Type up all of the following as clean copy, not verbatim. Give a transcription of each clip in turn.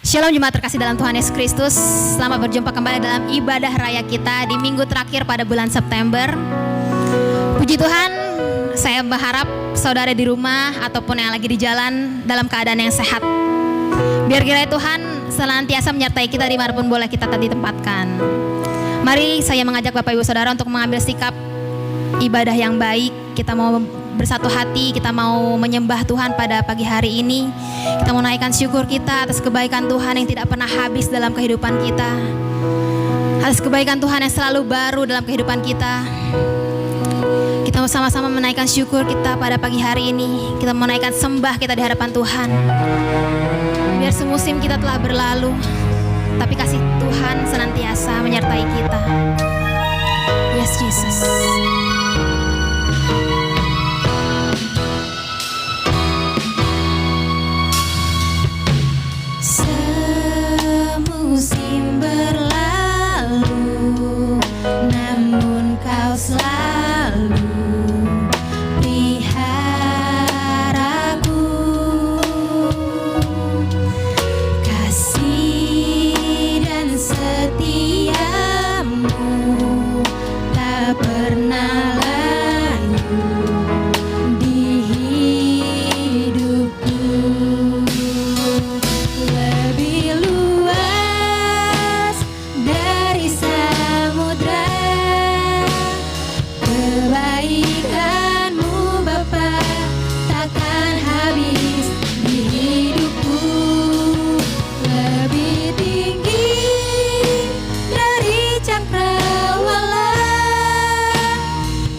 Shalom jemaat terkasih dalam Tuhan Yesus Kristus. Selamat berjumpa kembali dalam ibadah raya kita di minggu terakhir pada bulan September. Puji Tuhan, saya berharap saudara di rumah ataupun yang lagi di jalan dalam keadaan yang sehat. Biar kiranya Tuhan senantiasa menyertai kita dimanapun boleh kita tadi tempatkan. Mari saya mengajak Bapak Ibu Saudara untuk mengambil sikap ibadah yang baik. Kita mau bersatu hati, kita mau menyembah Tuhan pada pagi hari ini. Kita mau naikkan syukur kita atas kebaikan Tuhan yang tidak pernah habis dalam kehidupan kita, atas kebaikan Tuhan yang selalu baru dalam kehidupan kita. Kita mau sama-sama menaikkan syukur kita pada pagi hari ini. Kita mau naikkan sembah kita di hadapan Tuhan. Biar semusim kita telah berlalu, tapi kasih Tuhan senantiasa menyertai kita. Yes, Jesus. Musim berlalu, namun kau selalu peliharaku. Kasih dan setiamu tak pernah layu di hidupku. Lebih luas dari samudra, kebaikanmu Bapa takkan habis di hidupku. Lebih tinggi dari cakrawala,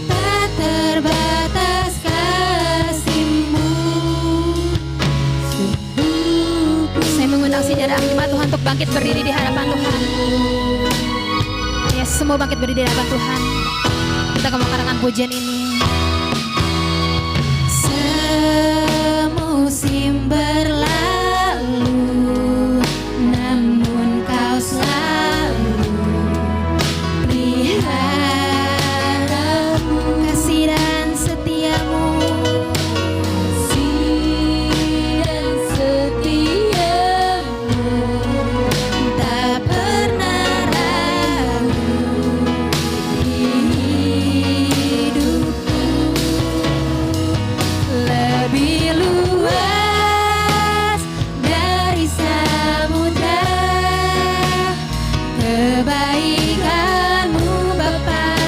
tak terbatas kasih-Mu. Saya mengundang saudara jemaat Tuhan untuk bangkit berdiri di hadapan Tuhan. Yes, semua bangkit berdiri di hadapan Tuhan. Kita kemukakan pujian ini. Semusim berlalu, namun kau selalu peliharaku. Kasih dan setiamu, kasih dan setiamu tak pernah ragu di hidupku. Lebih luas dari samudra, kebaikanmu Bapa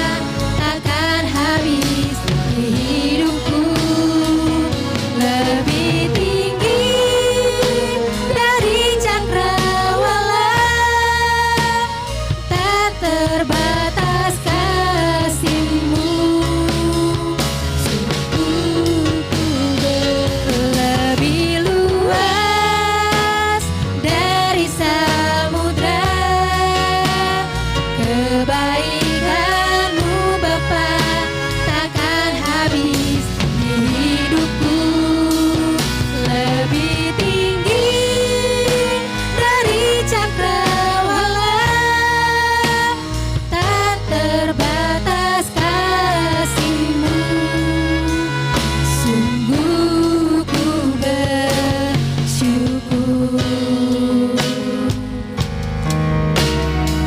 takkan habis di hidupku. Lebih tinggi dari cakrawala, tak terbatas kasih-Mu. Lebih luas dari samudra, kebaikanmu Bapa takkan habis di hidupku. Lebih tinggi dari cakrawala, tak terbatas kasih-Mu. Sungguh ku bersyukur.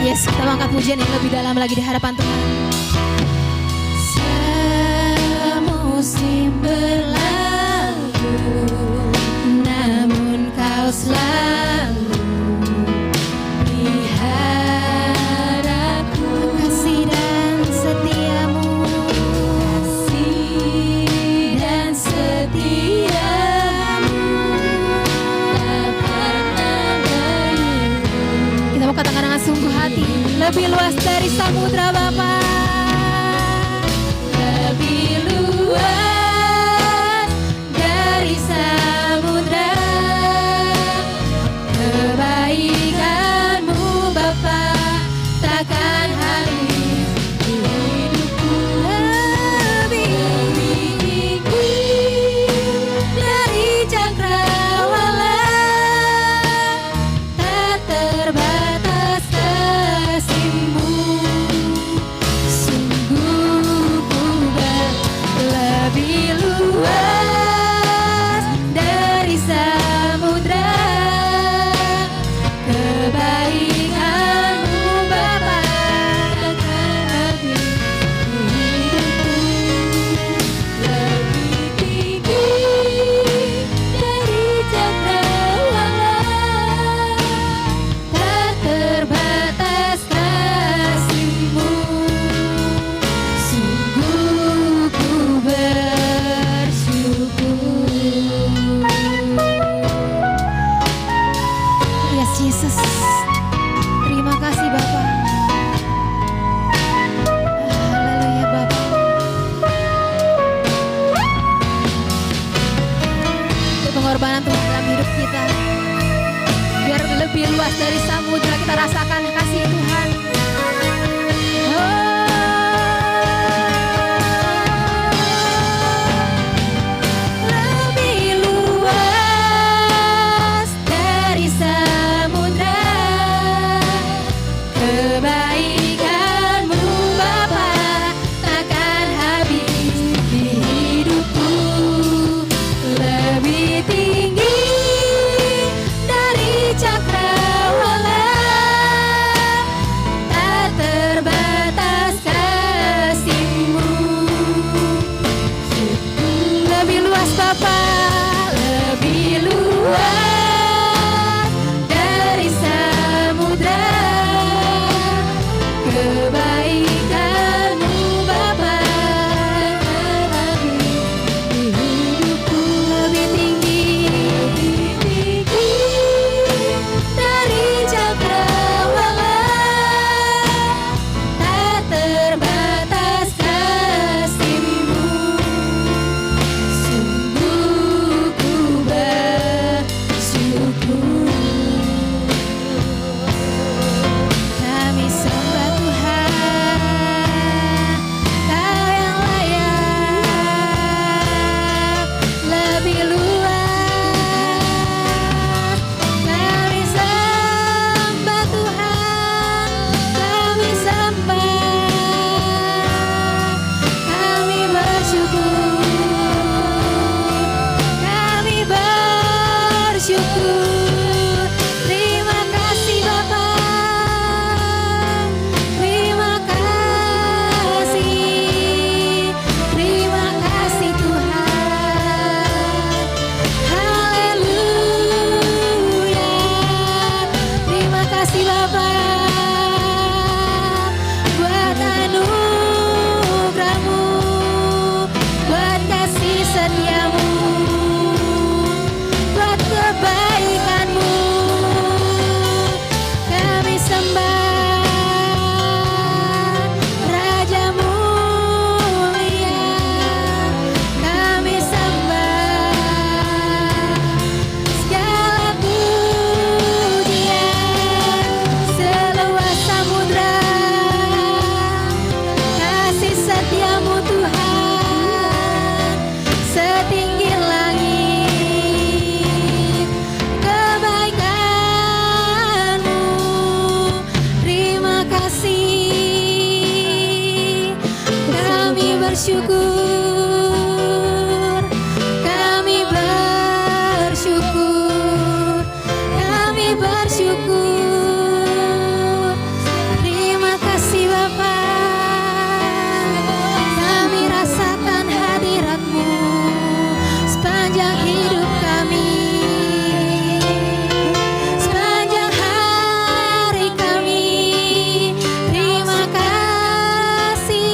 Yes, kita angkat pujian yang lebih dalam lagi di hadapan Tuhan. Semusim berlalu, namun kau selalu peliharaku. Kasih dan setiamu, kasih dan setiamu tak pernah layu. Kita mau katakan dengan sungguh hati, lebih luas dari samudra Bapa. Lebih luas dari samudra, kebaikanmu Bapa takkan habis di hidupku. Lebih tinggi dari cakrawala, tak terbatas kasih-Mu. Jesus. Terima kasih Bapak. Haleluya Bapak. Untuk pengorbanan Tuhan dalam hidup kita. Biar lebih luas dari samudra kita rasakan kasih Tuhan. Lebih luas dari samudra, kebaikan-Mu Bapa takkan habis di hidupku. Lebih tinggi dari cakrawala, tak terbatas kasih-Mu. Lebih luas Bapa, lebih luas dari samudra, kebaikan-Mu Bapa habis di hidupku. Lebih tinggi dari cakrawala, tak terbatas kasih-Mu. Sungguh ku bersyukur. Kami sembah Tuhan, Kau yang layak. Lebih luas kami sembah Tuhan, kami sembah, kami bersyukur, kami bersyukur. Terima kasih Bapa, terima kasih Tuhan. Haleluya. Terima kasih Bapa buat anugerah-Mu, buat kasih setia-Mu, buat kebaikan-Mu. Kami sembah Raja mulia, kami sembah segala pujian seluas samudra. Kasih setia-Mu Tuhan setinggi langit, kebaikan-Mu. Terima kasih, kami bersyukur, kami bersyukur, kami bersyukur. Terima kasih Bapa, kami rasakan hadirat-Mu sepanjang hidup kami, sepanjang hari kami. Terima kasih,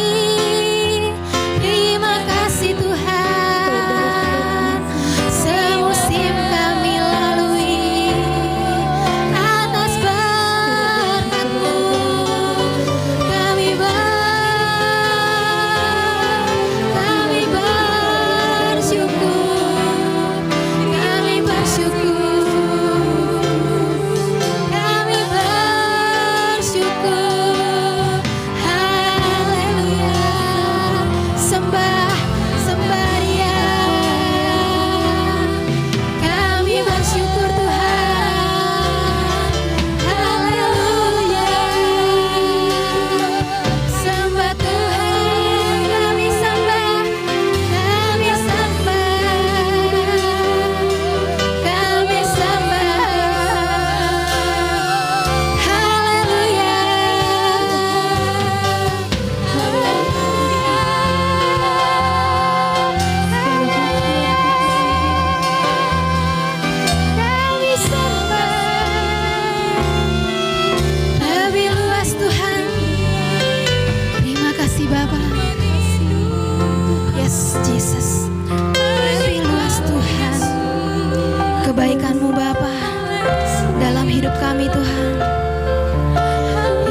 hidup kami Tuhan.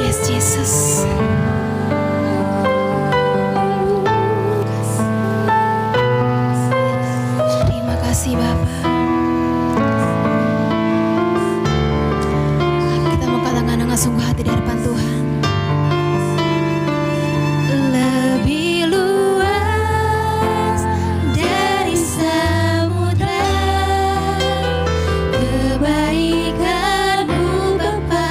Yes Jesus. Terima kasih Bapa. Kita mau katakan dengan sungguh hati di hadapan Tuhan. Lebih luas dari samudra kebaikan-Mu Bapa.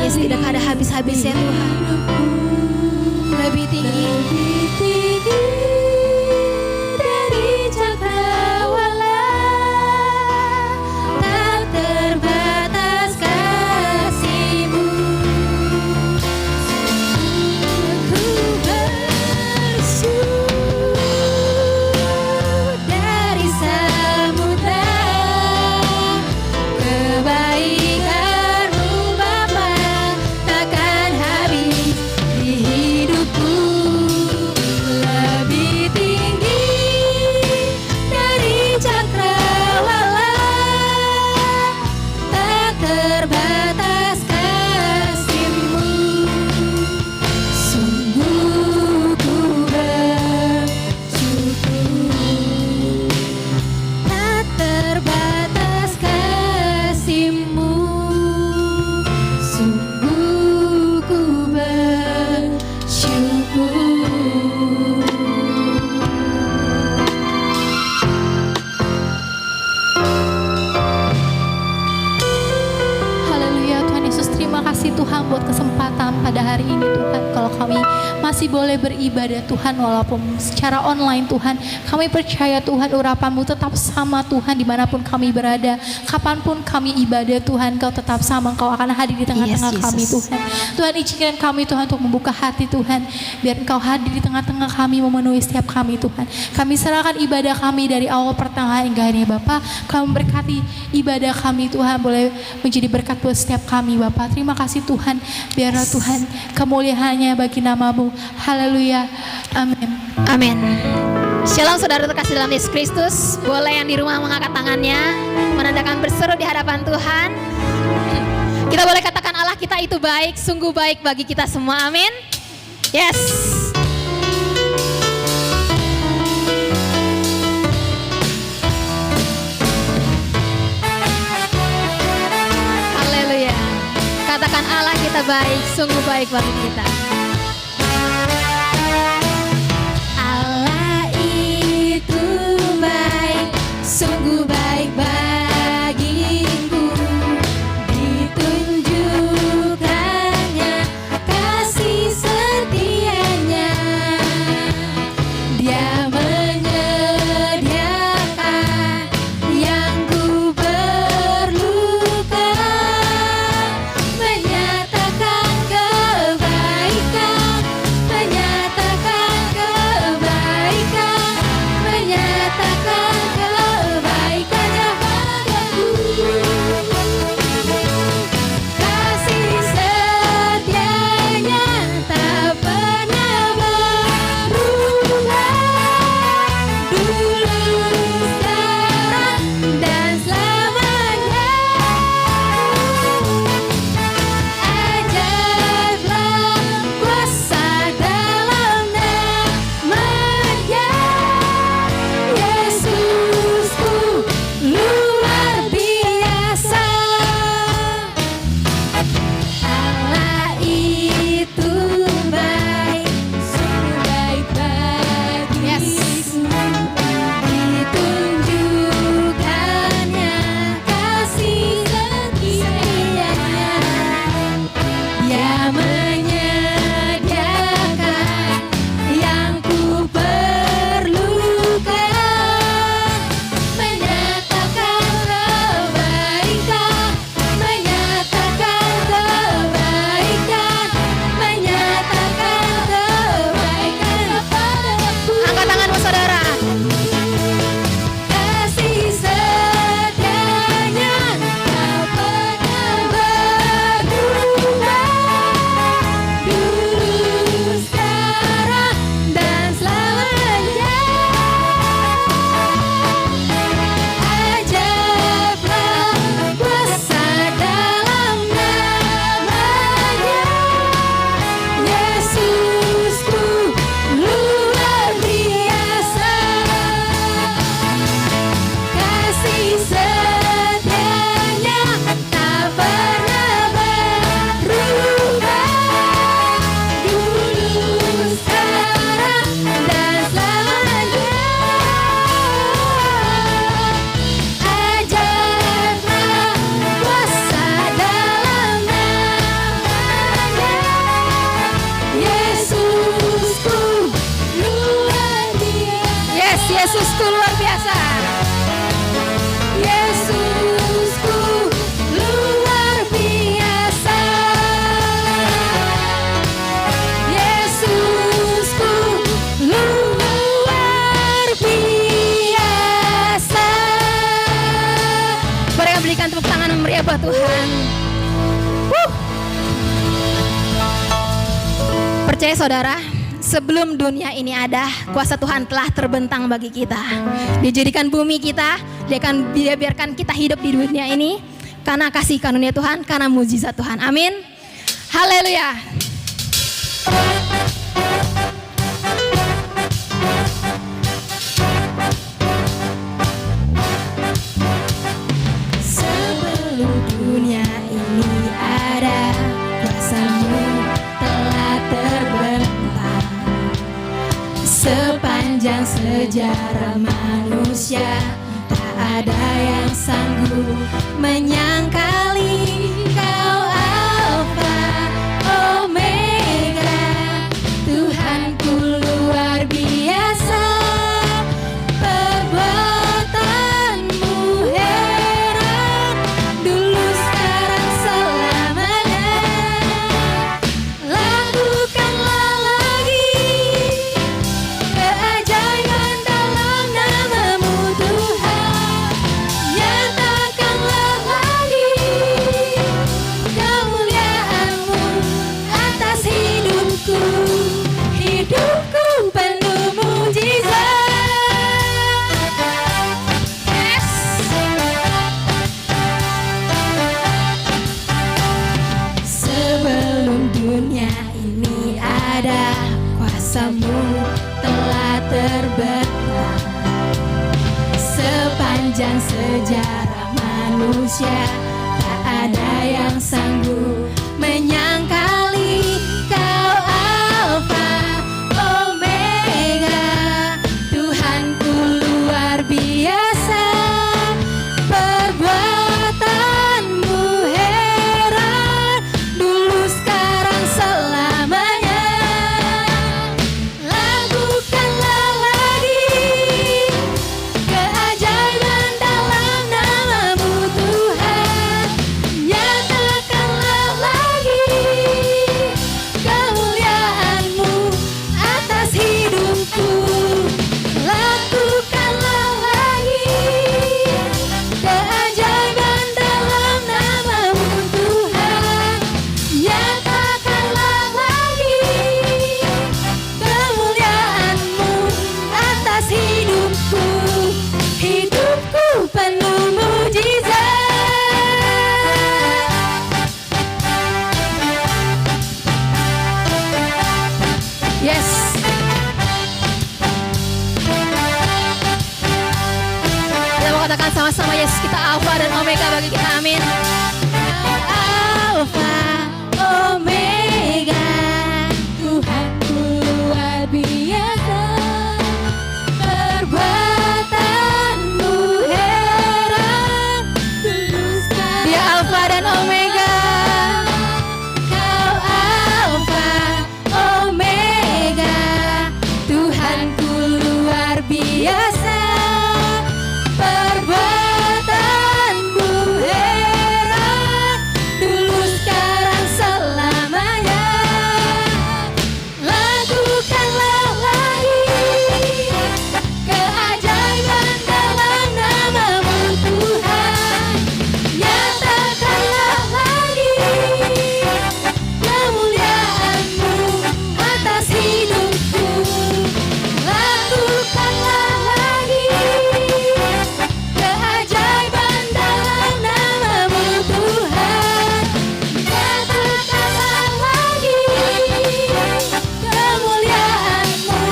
Yes, tidak ada habis-habisnya Tuhan. Lebih tinggi dari cakrawala, tak terbatas kasih-Mu. Ku bersyukur dari samudra kebaikan-Mu Bapa takkan habis di hidupku. Lebih tinggi dari cakrawala, tak terbatas kasih-Mu. Sungguh ku bersyukur, tak terbatas kasih-Mu. Sungguh ku bersyukur. Haleluya Tuhan Yesus, terima kasih Tuhan buat kesempatan pada hari ini Tuhan. Kalau kami masih boleh beribadah Tuhan walaupun secara online Tuhan, kami percaya Tuhan urapan-Mu tetap sama Tuhan dimanapun kami berada. Kapanpun kami ibadah Tuhan, Kau tetap sama, Kau akan hadir di tengah-tengah Yes, kami Jesus. Tuhan. Tuhan izinkan kami Tuhan untuk membuka hati Tuhan, biar Engkau hadir di tengah-tengah kami, memenuhi setiap kami Tuhan. Kami serahkan ibadah kami dari awal pertengahan hingga akhirnya Bapa. Kau memberkati ibadah kami Tuhan, boleh menjadi berkat buat setiap kami Bapa. Terima kasih Tuhan, biarlah Tuhan kemuliaannya bagi nama-Mu. Haleluya, amin. Amin. Shalom saudara terkasih dalam Yesus Kristus. Boleh yang di rumah mengangkat tangannya, menandakan berseru di hadapan Tuhan. Kita boleh katakan Allah kita itu baik, sungguh baik bagi kita semua. Amin. Yes. Haleluya. Katakan Allah kita baik, sungguh baik bagi kita. Allah itu baik, sungguh baik bagiku. Ditunjukkannya kasih setianya. Dia menyediakan yang ku perlukan, menyatakan kebaikan tangan meriah buat Tuhan. Percaya saudara, sebelum dunia ini ada, kuasa Tuhan telah terbentang bagi kita. Dia jadikan bumi kita, dia biarkan kita hidup di dunia ini karena kasih karunia Tuhan, karena mujizat Tuhan. Amin. Haleluya. Sebelum dunia ini ada, kuasa-Mu telah terbentang. Sepanjang sejarah manusia, tak ada yang sanggup menyangkali Kau Alfa Omega. Tuhanku luar biasa, perbuatan-Mu heran, dulu sekarang selamanya. Lakukanlah lagi keajaiban dalam nama-Mu Tuhan. Nyatakanlah lagi kemuliaan-Mu atas hidupku. Hidupku penuh mujizat. Yes. Sebelum dunia ini ada, kuasa-Mu telah terbentang. Sepanjang sejarah manusia, tak ada yang sanggup menyangkali Kau Alfa Omega. Tuhanku luar biasa, perbuatan-Mu heran, dulu sekarang selamanya. Lakukanlah lagi keajaiban dalam nama-Mu Tuhan. Nyatakanlah lagi kemuliaan-Mu atas hidupku. Lakukanlah lagi keajaiban dalam nama-Mu Tuhan. Nyatakanlah lagi kemuliaan-Mu atas hidupku. Hidupku penuh mujizat. Yes. Kita mau katakan sama-sama, yes, kita Alfa dan Omega bagi kita, amin. Alfa Omega, Tuhanku luar biasa, perbuatan-Mu heran, dulu sekarang. Dia Alfa dan Omega. Kau Alfa Omega, Tuhanku luar biasa, perbuatan-Mu heran, dulu sekarang selamanya. Lakukanlah lagi keajaiban dalam nama-Mu Tuhan. Nyatakanlah lagi kemuliaan-Mu atas hidupku. Lakukanlah lagi keajaiban dalam nama-Mu Tuhan. Nyatakanlah lagi kemuliaan-Mu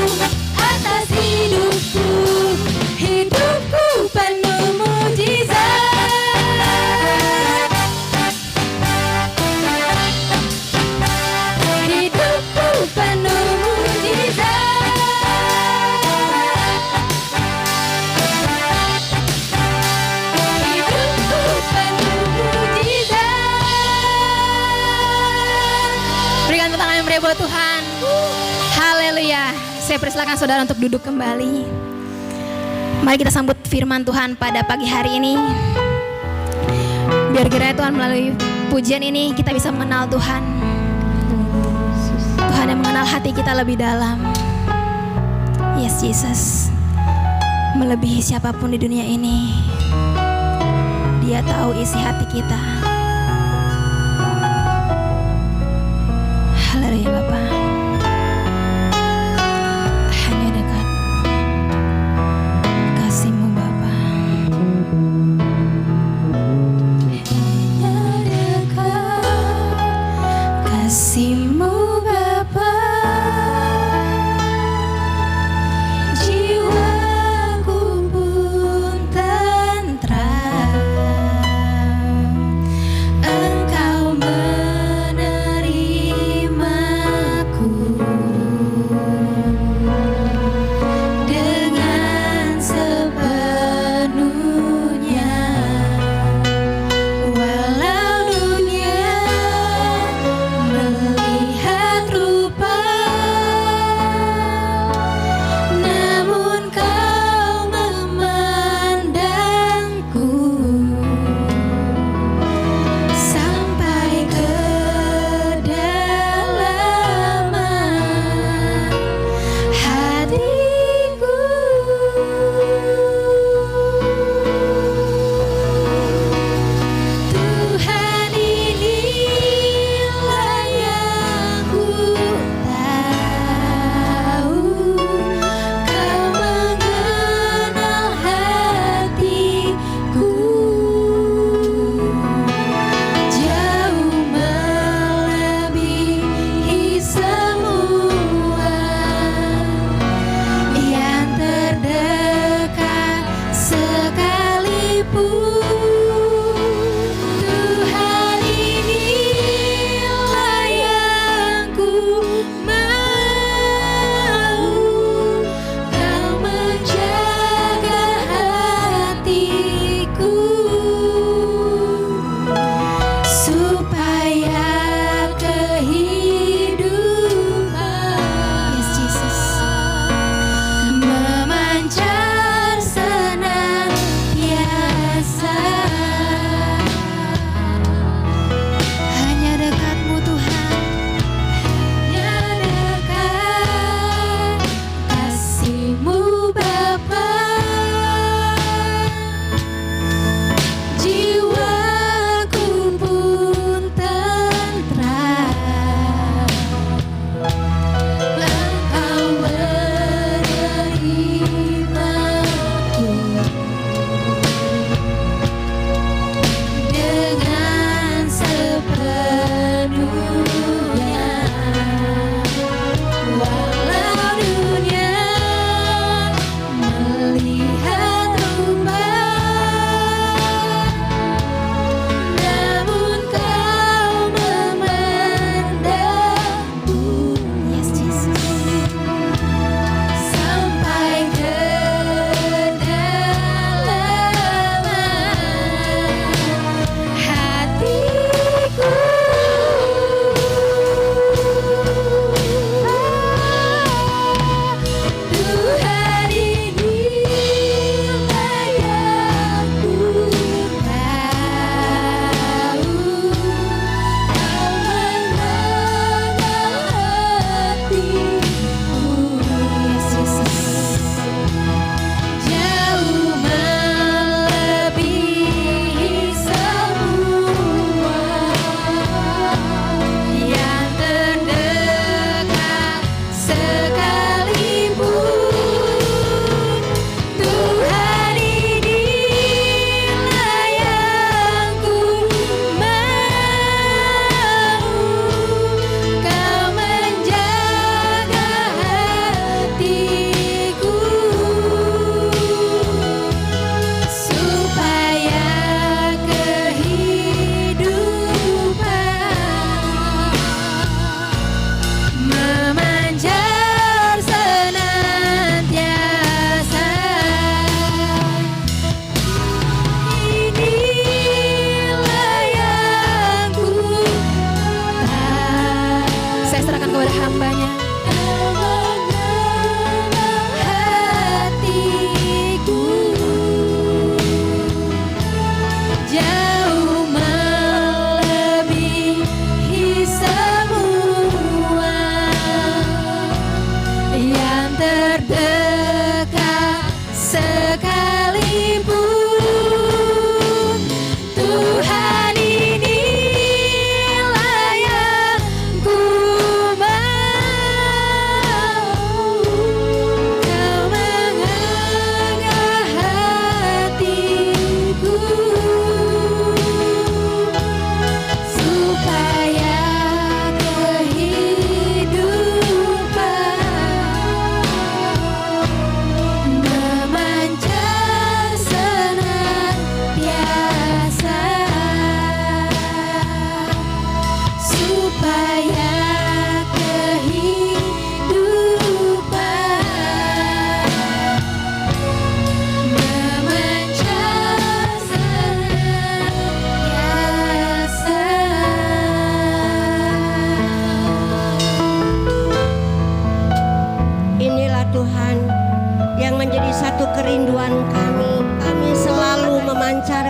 atas hidupku. Hidupku penuh mujizat. Hidupku penuh mujizat. Hidupku penuh mujizat. Berikan tangan yang meriah buat Tuhan. Haleluya. Saya persilakan saudara untuk duduk kembali. Mari kita sambut firman Tuhan pada pagi hari ini. Biar kiranya Tuhan melalui pujian ini kita bisa mengenal Tuhan. Tuhan yang mengenal hati kita lebih dalam. Yes Jesus, melebihi siapapun di dunia ini. Dia tahu isi hati kita. Haleluya Bapa. Hanya dekat kasih-Mu Bapa. Hanya dekat kasih-Mu Bapa. Jiwaku pun tentram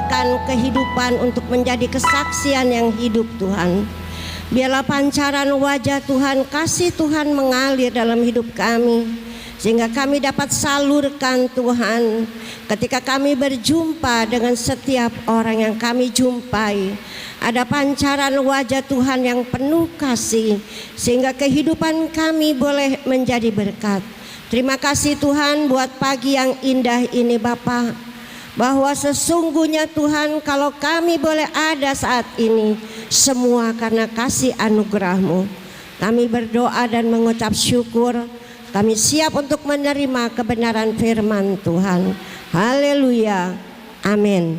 diberikan kehidupan untuk menjadi kesaksian yang hidup Tuhan. Biarlah pancaran wajah Tuhan, kasih Tuhan mengalir dalam hidup kami, sehingga kami dapat salurkan Tuhan ketika kami berjumpa dengan setiap orang yang kami jumpai. Ada pancaran wajah Tuhan yang penuh kasih, sehingga kehidupan kami boleh menjadi berkat. Terima kasih Tuhan buat pagi yang indah ini Bapa, bahwa sesungguhnya Tuhan kalau kami boleh ada saat ini semua karena kasih anugerah-Mu. Kami berdoa dan mengucap syukur. Kami siap untuk menerima kebenaran firman Tuhan. Haleluya. Amin.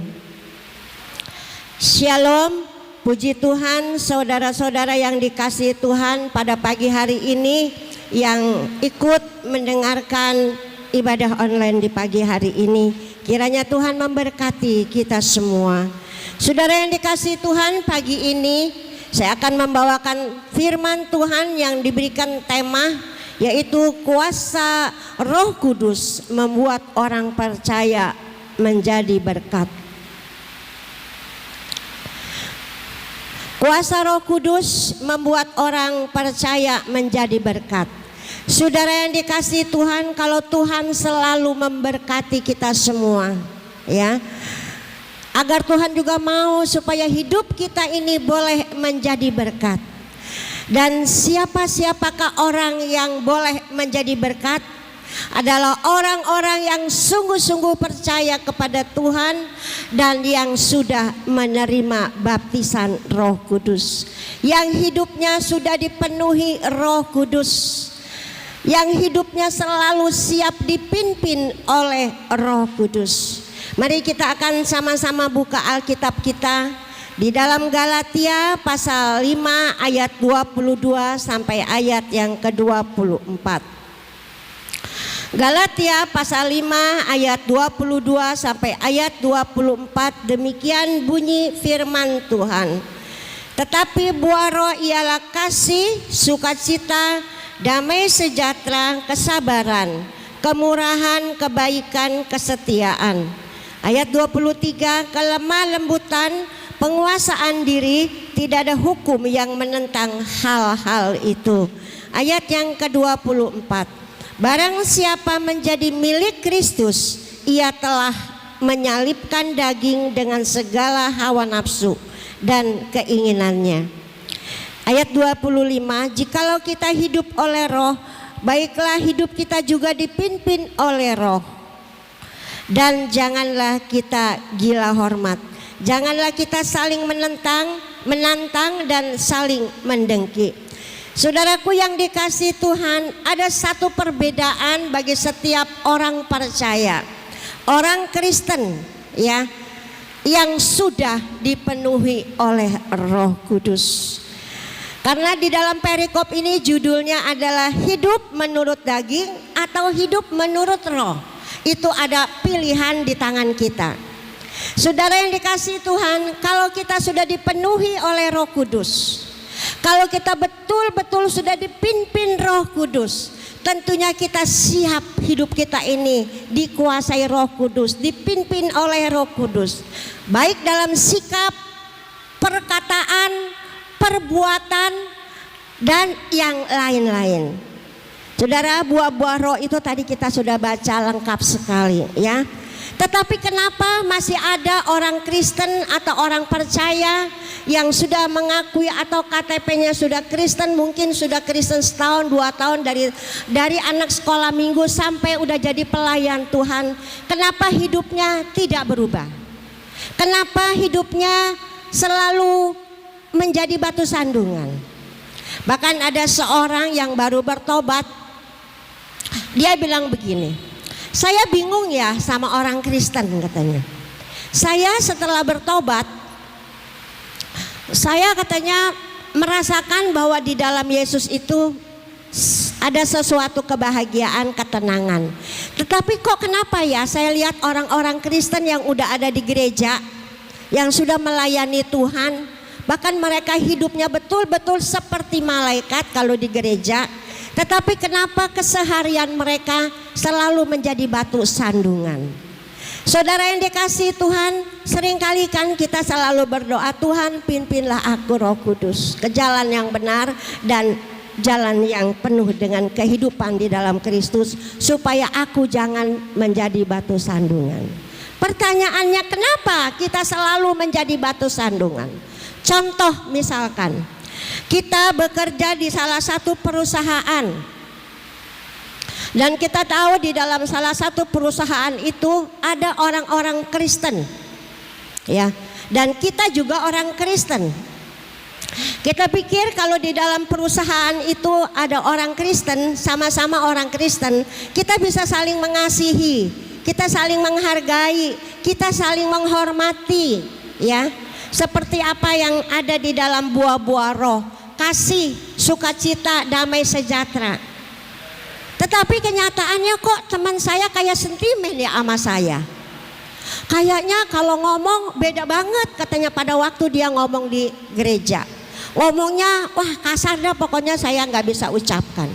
Shalom. Puji Tuhan, saudara-saudara yang dikasihi Tuhan, pada pagi hari ini yang ikut mendengarkan ibadah online di pagi hari ini, kiranya Tuhan memberkati kita semua. Saudara yang dikasihi Tuhan, pagi ini saya akan membawakan firman Tuhan yang diberikan tema, yaitu kuasa Roh Kudus membuat orang percaya menjadi berkat. Kuasa Roh Kudus membuat orang percaya menjadi berkat. Saudara yang dikasihi Tuhan, kalau Tuhan selalu memberkati kita semua, ya, agar Tuhan juga mau supaya hidup kita ini boleh menjadi berkat. Dan siapakah orang yang boleh menjadi berkat? Adalah orang-orang yang sungguh-sungguh percaya kepada Tuhan dan yang sudah menerima baptisan Roh Kudus, yang hidupnya sudah dipenuhi Roh Kudus, yang hidupnya selalu siap dipimpin oleh Roh Kudus. Mari kita akan sama-sama buka Alkitab kita di dalam Galatia pasal 5 ayat 22 sampai ayat yang ke-24. Galatia pasal 5 ayat 22 sampai ayat 24, demikian bunyi firman Tuhan. Tetapi buah roh ialah kasih, sukacita, damai sejahtera, kesabaran, kemurahan, kebaikan, kesetiaan. Ayat 23, kelemah lembutan, penguasaan diri, tidak ada hukum yang menentang hal-hal itu. Ayat yang ke-24, barang siapa menjadi milik Kristus, ia telah menyalibkan daging dengan segala hawa nafsu dan keinginannya. Ayat 25, jikalau kita hidup oleh roh, baiklah hidup kita juga dipimpin oleh roh. Dan janganlah kita gila hormat, janganlah kita saling menantang dan saling mendengki. Saudaraku yang dikasihi Tuhan, ada satu perbedaan bagi setiap orang percaya, orang Kristen, ya, yang sudah dipenuhi oleh Roh Kudus. Karena di dalam perikop ini judulnya adalah hidup menurut daging atau hidup menurut roh. Itu ada pilihan di tangan kita. Saudara yang dikasihi Tuhan, kalau kita sudah dipenuhi oleh Roh Kudus, kalau kita betul-betul sudah dipimpin Roh Kudus, tentunya kita siap hidup kita ini dikuasai Roh Kudus, dipimpin oleh Roh Kudus, baik dalam sikap, perkataan, perbuatan, dan yang lain-lain. Saudara, buah-buah roh itu tadi kita sudah baca lengkap sekali, ya. Tetapi kenapa masih ada orang Kristen atau orang percaya yang sudah mengakui atau KTP-nya sudah Kristen, mungkin sudah Kristen setahun, 2 tahun, dari anak sekolah minggu sampai udah jadi pelayan Tuhan, kenapa hidupnya tidak berubah? Kenapa hidupnya selalu menjadi batu sandungan? Bahkan ada seorang yang baru bertobat, dia bilang begini, saya bingung ya sama orang Kristen, katanya. Saya setelah bertobat, saya katanya merasakan bahwa di dalam Yesus itu ada sesuatu kebahagiaan, ketenangan. Tetapi kok kenapa ya saya lihat orang-orang Kristen yang udah ada di gereja, yang sudah melayani Tuhan, bahkan mereka hidupnya betul-betul seperti malaikat kalau di gereja, tetapi kenapa keseharian mereka selalu menjadi batu sandungan? Saudara yang dikasihi Tuhan, seringkali kan kita selalu berdoa, Tuhan pimpinlah aku Roh Kudus ke jalan yang benar dan jalan yang penuh dengan kehidupan di dalam Kristus, supaya aku jangan menjadi batu sandungan. Pertanyaannya, kenapa kita selalu menjadi batu sandungan? Contoh misalkan, kita bekerja di salah satu perusahaan, dan kita tahu di dalam salah satu perusahaan itu ada orang-orang Kristen, ya, dan kita juga orang Kristen. Kita pikir kalau di dalam perusahaan itu ada orang Kristen, sama-sama orang Kristen, kita bisa saling mengasihi, kita saling menghargai, kita saling menghormati, ya. Seperti apa yang ada di dalam buah-buah roh, kasih, sukacita, damai sejahtera. Tetapi kenyataannya kok teman saya kayak sentimen ya sama saya. Kayaknya kalau ngomong beda banget katanya pada waktu dia ngomong di gereja. Ngomongnya wah kasar dah, pokoknya saya nggak bisa ucapkan.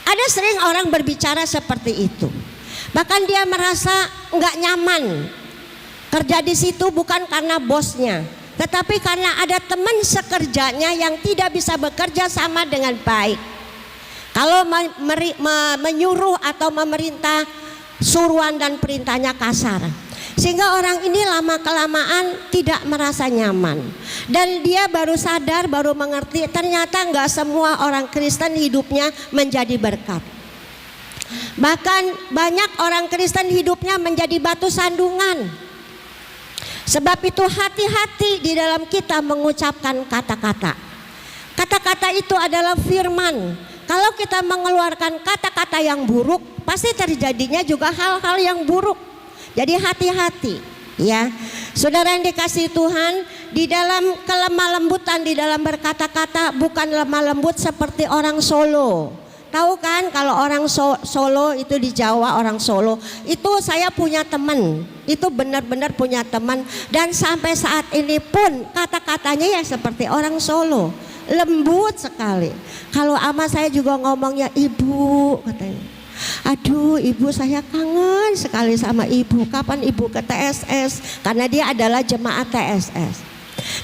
Ada sering orang berbicara seperti itu. Bahkan dia merasa nggak nyaman kerja di situ, bukan karena bosnya, tetapi karena ada teman sekerjanya yang tidak bisa bekerja sama dengan baik. Kalau menyuruh atau memerintah, suruhan dan perintahnya kasar, sehingga orang ini lama-kelamaan tidak merasa nyaman. Dan dia baru sadar, baru mengerti, ternyata nggak semua orang Kristen hidupnya menjadi berkat. Bahkan banyak orang Kristen hidupnya menjadi batu sandungan. Sebab itu hati-hati di dalam kita mengucapkan kata-kata. Kata-kata itu adalah firman. Kalau kita mengeluarkan kata-kata yang buruk, pasti terjadinya juga hal-hal yang buruk. Jadi hati-hati, ya. Saudara yang dikasihi Tuhan, di dalam kelemah lembutan di dalam berkata-kata, bukan lemah lembut seperti orang Solo. Tahu kan kalau orang Solo itu di Jawa, orang Solo itu saya punya teman, itu benar-benar punya teman, dan sampai saat ini pun kata-katanya ya seperti orang Solo, lembut sekali. Kalau ama saya juga ngomongnya ibu katanya. Aduh ibu, saya kangen sekali sama ibu, kapan ibu ke TSS, karena dia adalah jemaat TSS.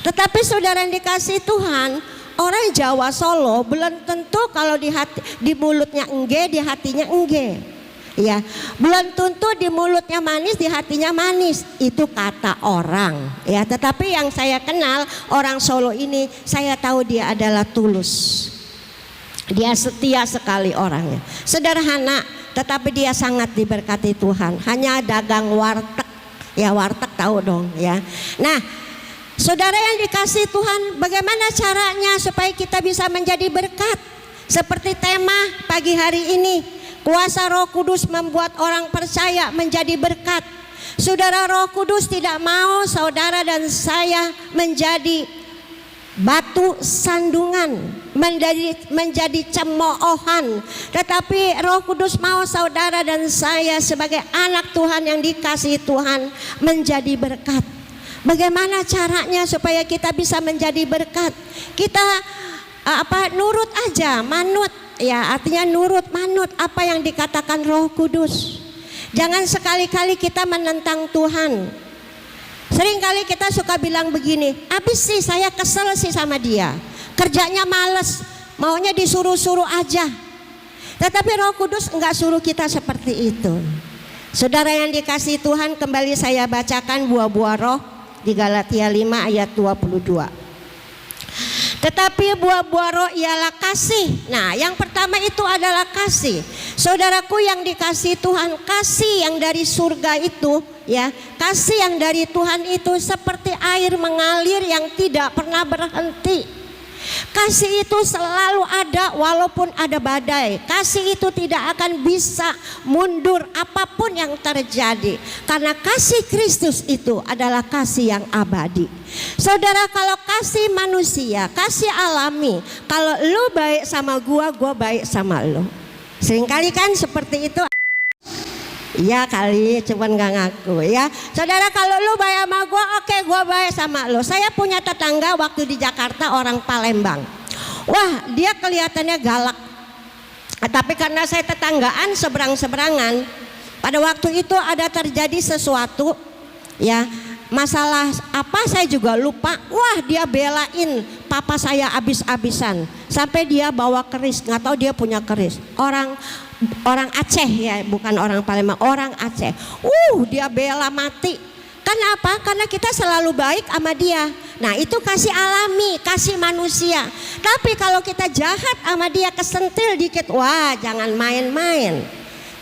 Tetapi saudara yang dikasihi Tuhan, orang Jawa Solo belum tentu kalau di mulutnya engge, di hatinya engge. Ya, belum tentu di mulutnya manis, di hatinya manis. Itu kata orang. Ya, tetapi yang saya kenal orang Solo ini, saya tahu dia adalah tulus. Dia setia sekali orangnya. Sederhana, tetapi dia sangat diberkati Tuhan. Hanya dagang warteg. Ya, warteg tahu dong, ya. Nah, saudara yang dikasihi Tuhan, bagaimana caranya supaya kita bisa menjadi berkat? Seperti tema pagi hari ini, kuasa Roh Kudus membuat orang percaya menjadi berkat. Saudara, Roh Kudus tidak mau saudara dan saya menjadi batu sandungan, menjadi cemoohan. Tetapi Roh Kudus mau saudara dan saya sebagai anak Tuhan yang dikasihi Tuhan menjadi berkat. Bagaimana caranya supaya kita bisa menjadi berkat? Kita nurut aja, manut, ya, artinya nurut, manut apa yang dikatakan Roh Kudus. Jangan sekali-kali kita menentang Tuhan. Seringkali kita suka bilang begini, habis sih saya kesel sih sama dia, kerjanya males, maunya disuruh-suruh aja. Tetapi Roh Kudus enggak suruh kita seperti itu. Saudara yang dikasihi Tuhan, kembali saya bacakan buah-buah roh di Galatia 5 ayat 22. Tetapi buah-buah roh ialah kasih. Nah, yang pertama itu adalah kasih. Saudaraku yang dikasihi Tuhan, kasih yang dari surga itu, ya, kasih yang dari Tuhan itu seperti air mengalir yang tidak pernah berhenti. Kasih itu selalu ada walaupun ada badai. Kasih itu tidak akan bisa mundur apapun yang terjadi, karena kasih Kristus itu adalah kasih yang abadi. Saudara, kalau kasih manusia, kasih alami, kalau lu baik sama gua baik sama lu. Seringkali kan seperti itu. Iya kali, cuman gak ngaku, ya. Saudara, kalau lu baik sama gua, oke, gua baik sama lu. Saya punya tetangga waktu di Jakarta, orang Palembang. Wah, dia kelihatannya galak. Tapi karena saya tetanggaan seberang-seberangan, Pada waktu itu ada terjadi sesuatu, ya, masalah apa saya juga lupa. Wah, dia belain papa saya abis-abisan sampai dia bawa keris, nggak tahu dia punya keris. Orang Aceh ya, bukan orang Palembang, orang Aceh. Dia bela mati. Kenapa? Karena kita selalu baik sama dia. Nah, itu kasih alami, kasih manusia. Tapi kalau kita jahat sama dia, kesentil dikit, wah jangan main-main.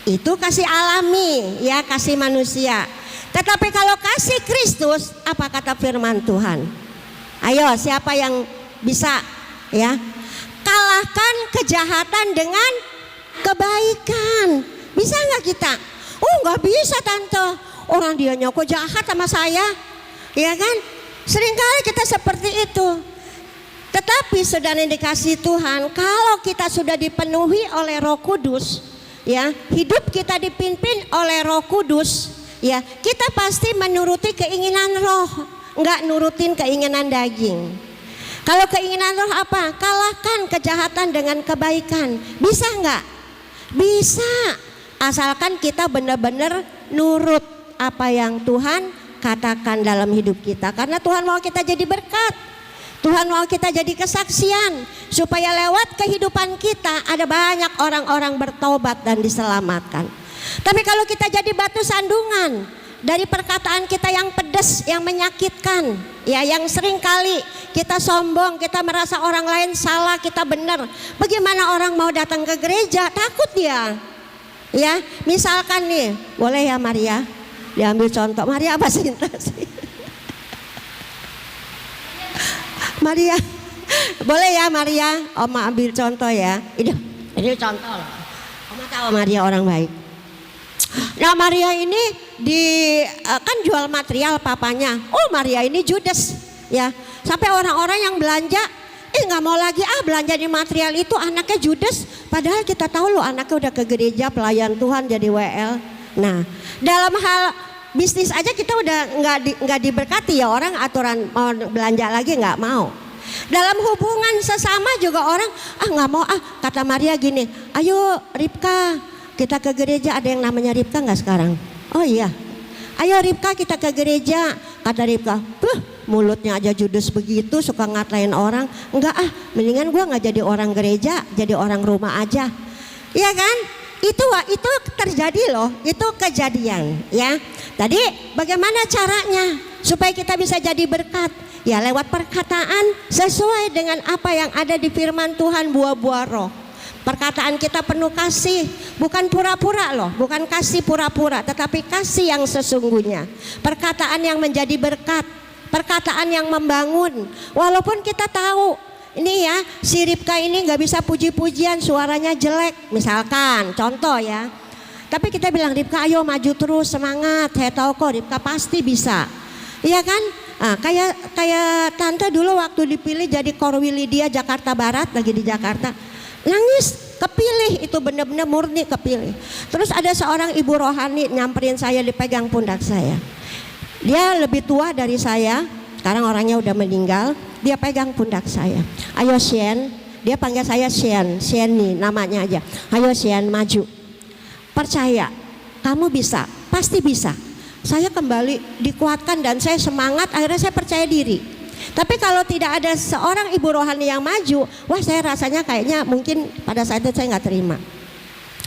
Itu kasih alami, ya, kasih manusia. Tetapi kalau kasih Kristus, apa kata firman Tuhan? Ayo, siapa yang bisa, ya? Kalahkan kejahatan dengan kebaikan. Bisa nggak kita? Nggak bisa tante. Orang dia nyoko jahat sama saya, ya kan? Seringkali kita seperti itu. Tetapi saudara yang dikasih Tuhan, kalau kita sudah dipenuhi oleh Roh Kudus, ya, hidup kita dipimpin oleh Roh Kudus, ya, kita pasti menuruti keinginan Roh, nggak nurutin keinginan daging. Kalau keinginan Roh apa? Kalahkan kejahatan dengan kebaikan. Bisa nggak? Bisa, asalkan kita benar-benar nurut apa yang Tuhan katakan dalam hidup kita. Karena Tuhan mau kita jadi berkat, Tuhan mau kita jadi kesaksian, supaya lewat kehidupan kita ada banyak orang-orang bertobat dan diselamatkan. Tapi kalau kita jadi batu sandungan dari perkataan kita yang pedas, yang menyakitkan, ya, yang sering kali kita sombong, kita merasa orang lain salah, kita benar. Bagaimana orang mau datang ke gereja? Takut dia. Ya, misalkan nih, boleh ya Maria? Diambil contoh. Maria apa Sinta sih? Maria. Boleh ya Maria? Oma ambil contoh ya. Ini contoh loh. Oma tahu Maria orang baik. Nah, Maria ini kan jual material papanya. Maria ini judes, ya. Sampai orang-orang yang belanja, nggak mau lagi belanja di material itu, anaknya judes. Padahal kita tahu loh anaknya udah ke gereja, pelayan Tuhan, jadi WL. Nah, dalam hal bisnis aja kita udah nggak diberkati, ya, orang aturan mau belanja lagi nggak mau. Dalam hubungan sesama juga orang nggak mau. Kata Maria gini, ayo Ribka, kita ke gereja. Ada yang namanya Ribka nggak sekarang? Oh iya, ayo Ribka kita ke gereja. Kata Ribka, mulutnya aja judes begitu, suka ngatain orang. Enggak, mendingan gua nggak jadi orang gereja, jadi orang rumah aja. Iya kan? Itu terjadi loh, itu kejadian, ya. Tadi bagaimana caranya supaya kita bisa jadi berkat? Ya, lewat perkataan sesuai dengan apa yang ada di firman Tuhan, buah-buah roh. Perkataan kita penuh kasih, bukan pura-pura loh, bukan kasih pura-pura, tetapi kasih yang sesungguhnya. Perkataan yang menjadi berkat, perkataan yang membangun. Walaupun kita tahu ini, ya, si Ribka ini nggak bisa puji-pujian, suaranya jelek, misalkan, contoh ya. Tapi kita bilang, Ribka ayo maju terus, semangat, saya tahu kok Ribka pasti bisa, iya kan? Kayak tante dulu waktu dipilih jadi Korwili dia Jakarta Barat, lagi di Jakarta, nangis, kepilih, itu benar-benar murni kepilih. Terus ada seorang ibu rohani nyamperin saya, dipegang pundak saya. Dia lebih tua dari saya, sekarang orangnya udah meninggal. Dia pegang pundak saya. Ayo Sien, dia panggil saya Sien nih namanya aja. Ayo Sien, maju. Percaya, kamu bisa, pasti bisa. Saya kembali dikuatkan dan saya semangat, akhirnya saya percaya diri. Tapi kalau tidak ada seorang ibu rohani yang maju, wah saya rasanya kayaknya mungkin pada saat itu saya nggak terima.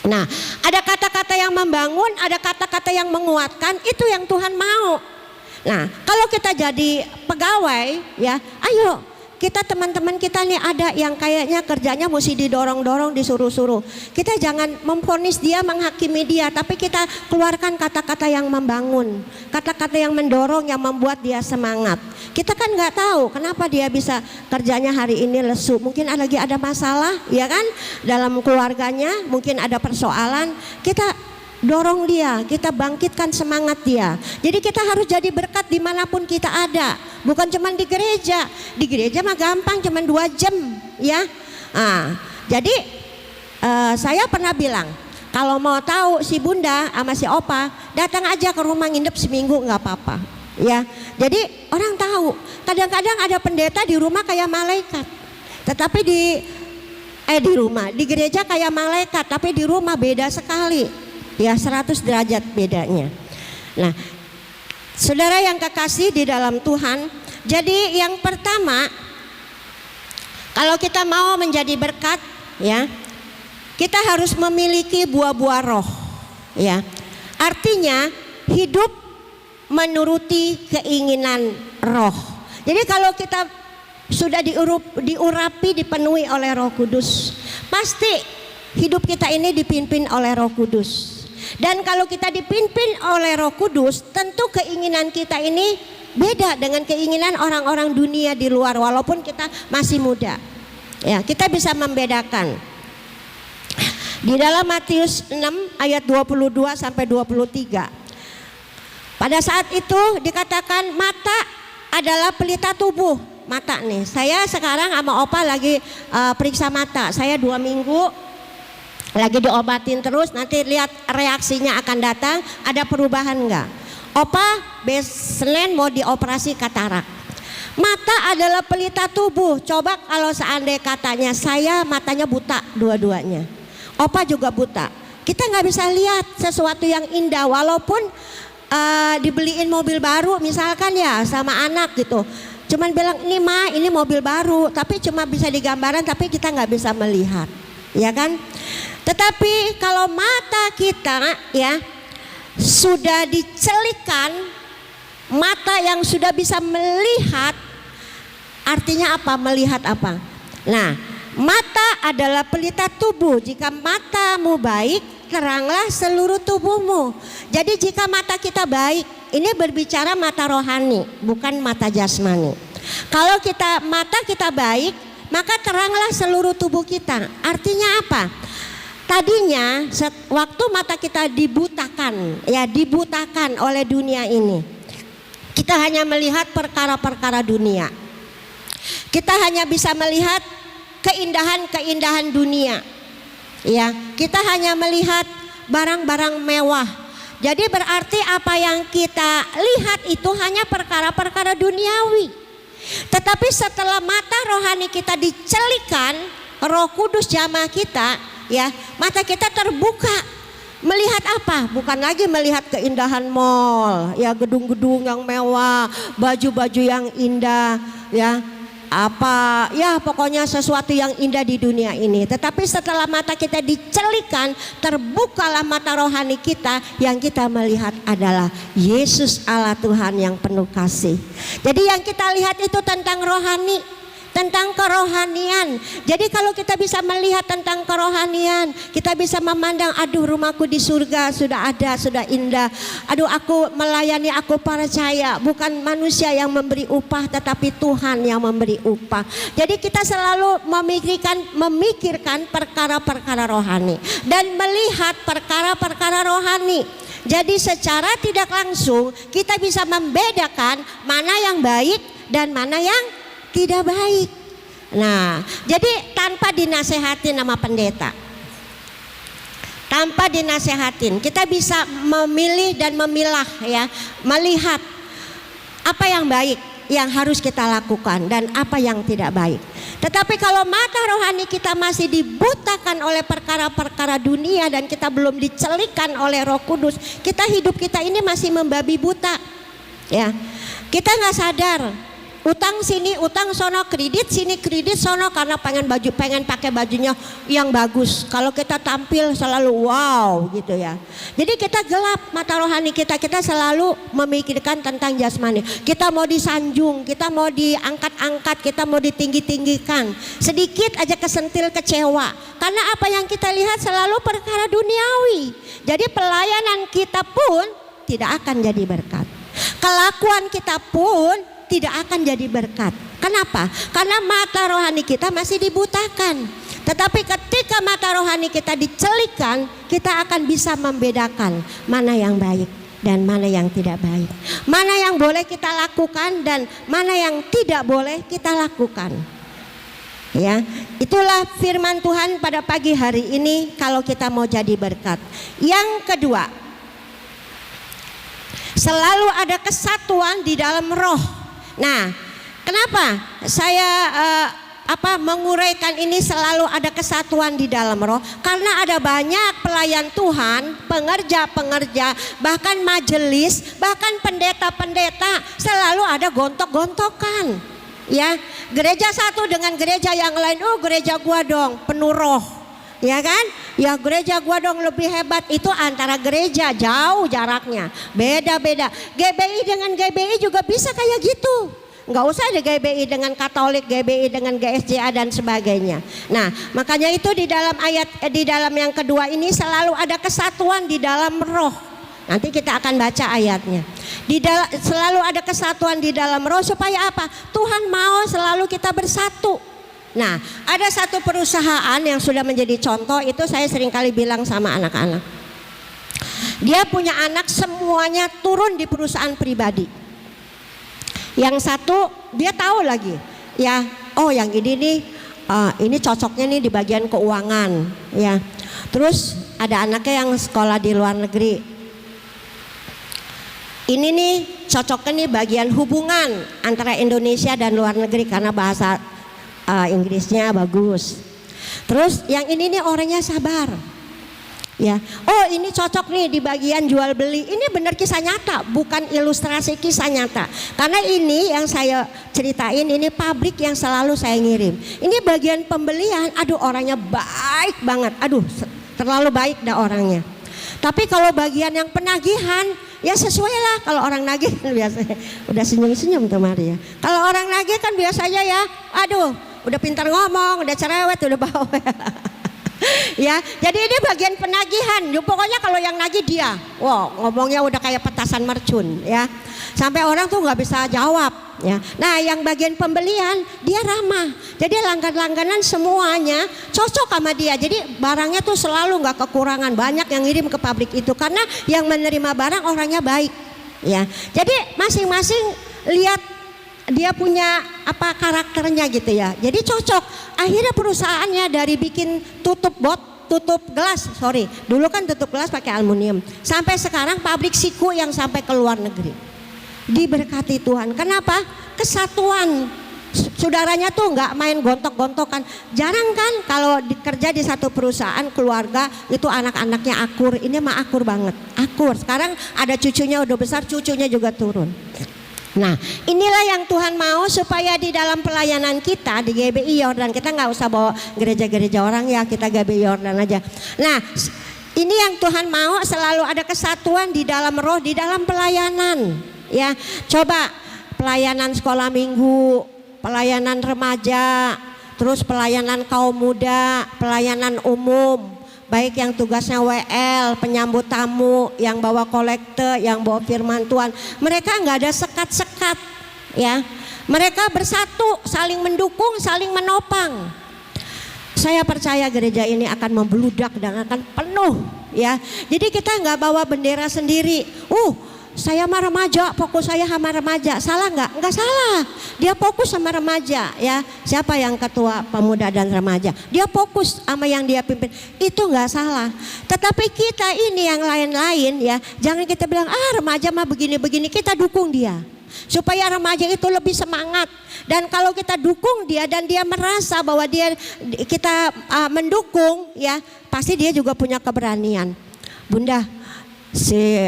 Nah, ada kata-kata yang membangun, ada kata-kata yang menguatkan, itu yang Tuhan mau. Nah, kalau kita jadi pegawai, ya, ayo kita teman-teman kita nih ada yang kayaknya kerjanya mesti didorong-dorong, disuruh-suruh. Kita jangan memvonis dia, menghakimi dia, tapi kita keluarkan kata-kata yang membangun, kata-kata yang mendorong, yang membuat dia semangat. Kita kan nggak tahu kenapa dia bisa kerjanya hari ini lesu. Mungkin lagi ada masalah, ya kan, dalam keluarganya, mungkin ada persoalan. Kita dorong dia, kita bangkitkan semangat dia. Jadi kita harus jadi berkat dimanapun kita ada, bukan cuma di gereja. Di gereja mah gampang, cuma 2 jam, ya. Jadi saya pernah bilang, kalau mau tahu si bunda sama si opa, datang aja ke rumah nginep seminggu, nggak apa-apa, ya. Jadi orang tahu. Kadang-kadang ada pendeta di rumah kayak malaikat, tetapi di rumah, di gereja kayak malaikat, tapi di rumah beda sekali. Ya 100 derajat bedanya. Nah, saudara yang kekasih di dalam Tuhan, jadi yang pertama, kalau kita mau menjadi berkat, ya, kita harus memiliki buah-buah roh, ya. Artinya hidup menuruti keinginan roh. Jadi kalau kita sudah diurapi, dipenuhi oleh Roh Kudus, pasti hidup kita ini dipimpin oleh Roh Kudus. Dan kalau kita dipimpin oleh Roh Kudus, tentu keinginan kita ini beda dengan keinginan orang-orang dunia di luar, walaupun kita masih muda. Ya, kita bisa membedakan. Di dalam Matius 6 ayat 22 sampai 23. Pada saat itu dikatakan mata adalah pelita tubuh. Mata nih, saya sekarang sama Opa lagi periksa mata. Saya 2 minggu lagi diobatin terus. Nanti lihat reaksinya akan datang. Ada perubahan enggak? Opa Senin mau dioperasi katarak. Mata adalah pelita tubuh. Coba kalau seandainya katanya saya matanya buta dua-duanya, Opa juga buta. Kita nggak bisa lihat sesuatu yang indah walaupun dibeliin mobil baru misalkan ya sama anak gitu. Cuman bilang ini Ma, ini mobil baru, tapi cuma bisa digambaran, tapi kita nggak bisa melihat, ya kan? Tetapi kalau mata kita ya sudah dicelikan, mata yang sudah bisa melihat, artinya apa? Melihat apa? Nah, mata adalah pelita tubuh. Jika matamu baik, teranglah seluruh tubuhmu. Jadi jika mata kita baik, ini berbicara mata rohani, bukan mata jasmani. Kalau mata kita baik, maka teranglah seluruh tubuh kita. Artinya apa? Tadinya waktu mata kita dibutakan, ya dibutakan oleh dunia ini, kita hanya melihat perkara-perkara dunia. Kita hanya bisa melihat keindahan-keindahan dunia. Ya, kita hanya melihat barang-barang mewah. Jadi berarti apa yang kita lihat itu hanya perkara-perkara duniawi. Tetapi setelah mata rohani kita dicelikan, Roh Kudus jamah kita, ya, mata kita terbuka. Melihat apa? Bukan lagi melihat keindahan mall, ya gedung-gedung yang mewah, baju-baju yang indah, ya. Apa ya pokoknya sesuatu yang indah di dunia ini. Tetapi setelah mata kita dicelikan, terbukalah mata rohani kita, yang kita melihat adalah Yesus Allah Tuhan yang penuh kasih. Jadi yang kita lihat itu tentang rohani, tentang kerohanian. Jadi kalau kita bisa melihat tentang kerohanian, kita bisa memandang, aduh rumahku di surga sudah ada, sudah indah. Aduh aku melayani, aku percaya bukan manusia yang memberi upah, tetapi Tuhan yang memberi upah. Jadi kita selalu memikirkan perkara-perkara rohani dan melihat perkara-perkara rohani. Jadi secara tidak langsung kita bisa membedakan mana yang baik dan mana yang tidak baik. Nah, jadi tanpa dinasehatin sama pendeta, tanpa dinasehatin, kita bisa memilih dan memilah, ya, melihat apa yang baik yang harus kita lakukan dan apa yang tidak baik. Tetapi kalau mata rohani kita masih dibutakan oleh perkara-perkara dunia dan kita belum dicelikan oleh Roh Kudus, hidup kita ini masih membabi buta, ya. Kita nggak sadar. Utang sini, utang sono, kredit sini, kredit sono, karena pengen pakai bajunya yang bagus. Kalau kita tampil selalu wow gitu ya. Jadi kita gelap mata rohani kita selalu memikirkan tentang jasmani. Kita mau disanjung, kita mau diangkat-angkat, kita mau ditinggi-tinggikan. Sedikit aja kesentil kecewa. Karena apa yang kita lihat selalu perkara duniawi. Jadi pelayanan kita pun tidak akan jadi berkat. Kelakuan kita pun tidak akan jadi berkat. Kenapa? Karena mata rohani kita masih dibutakan. Tetapi ketika mata rohani kita dicelikan, kita akan bisa membedakan mana yang baik dan mana yang tidak baik. Mana yang boleh kita lakukan dan mana yang tidak boleh kita lakukan. Ya, itulah firman Tuhan pada pagi hari ini kalau kita mau jadi berkat. Yang kedua, selalu ada kesatuan di dalam roh. Nah, kenapa saya menguraikan ini selalu ada kesatuan di dalam roh, karena ada banyak pelayan Tuhan, pengerja-pengerja, bahkan majelis, bahkan pendeta-pendeta selalu ada gontok-gontokan. Ya, gereja satu dengan gereja yang lain, gereja gua dong penuh roh. Ya kan? Ya gereja gua dong lebih hebat. Itu antara gereja jauh jaraknya, beda-beda. GBI dengan GBI juga bisa kayak gitu. Nggak usah ada GBI dengan Katolik, GBI dengan GSJA dan sebagainya. Nah, makanya itu di dalam di dalam yang kedua ini selalu ada kesatuan di dalam roh. Nanti kita akan baca ayatnya. Selalu ada kesatuan di dalam roh supaya apa? Tuhan mau selalu kita bersatu. Nah, ada satu perusahaan yang sudah menjadi contoh, itu saya sering kali bilang sama anak-anak. Dia punya anak semuanya turun di perusahaan pribadi. Yang satu dia tahu lagi, ya, yang ini nih, ini cocoknya nih di bagian keuangan, ya. Terus ada anaknya yang sekolah di luar negeri. Ini nih cocoknya nih bagian hubungan antara Indonesia dan luar negeri karena bahasa Inggrisnya bagus. Terus yang ini nih orangnya sabar. Ya, ini cocok nih di bagian jual beli. Ini benar kisah nyata, bukan ilustrasi kisah nyata. Karena ini yang saya ceritain, ini pabrik yang selalu saya ngirim. Ini bagian pembelian, orangnya baik banget. Terlalu baik dah orangnya. Tapi kalau bagian yang penagihan, ya sesuai lah. Kalau orang nagih kan biasanya udah senyum-senyum tuh Maria. Kalau orang nagih kan biasanya ya, udah pintar ngomong, udah cerewet, udah bawel. Ya, jadi ini bagian penagihan. Pokoknya kalau yang nagih dia, ngomongnya udah kayak petasan mercun, ya. Sampai orang tuh nggak bisa jawab, ya. Nah, yang bagian pembelian dia ramah. Jadi langganan-langganan semuanya cocok sama dia. Jadi barangnya tuh selalu nggak kekurangan. Banyak yang ngirim ke pabrik itu karena yang menerima barang orangnya baik, ya. Jadi masing-masing lihat dia punya karakternya gitu ya. Jadi cocok. Akhirnya perusahaannya dari bikin tutup gelas, dulu kan tutup gelas pakai aluminium, sampai sekarang pabrik siku yang sampai ke luar negeri. Diberkati Tuhan. Kenapa? Kesatuan. Saudaranya tuh nggak main gontok-gontokan. Jarang kan kalau kerja di satu perusahaan keluarga itu anak-anaknya akur. Ini mah akur banget. Akur. Sekarang ada cucunya udah besar, cucunya juga turun. Nah, inilah yang Tuhan mau supaya di dalam pelayanan kita di GBI Yordan, kita nggak usah bawa gereja-gereja orang ya, kita GBI Yordan aja. Nah, ini yang Tuhan mau selalu ada kesatuan di dalam roh, di dalam pelayanan. Ya, coba pelayanan sekolah minggu, pelayanan remaja, terus pelayanan kaum muda, pelayanan umum. Baik yang tugasnya WL, penyambut tamu, yang bawa kolekte, yang bawa firman Tuhan. Mereka nggak ada sekat-sekat, ya. Mereka bersatu, saling mendukung, saling menopang. Saya percaya gereja ini akan membludak dan akan penuh, ya. Jadi kita nggak bawa bendera sendiri. Saya sama remaja, fokus saya sama remaja. Salah nggak? Nggak salah. Dia fokus sama remaja, ya. Siapa yang ketua pemuda dan remaja? Dia fokus sama yang dia pimpin. Itu nggak salah. Tetapi kita ini yang lain-lain, ya. Jangan kita bilang remaja mah begini-begini. Kita dukung dia supaya remaja itu lebih semangat. Dan kalau kita dukung dia dan dia merasa bahwa kita mendukung, ya, pasti dia juga punya keberanian. Bunda,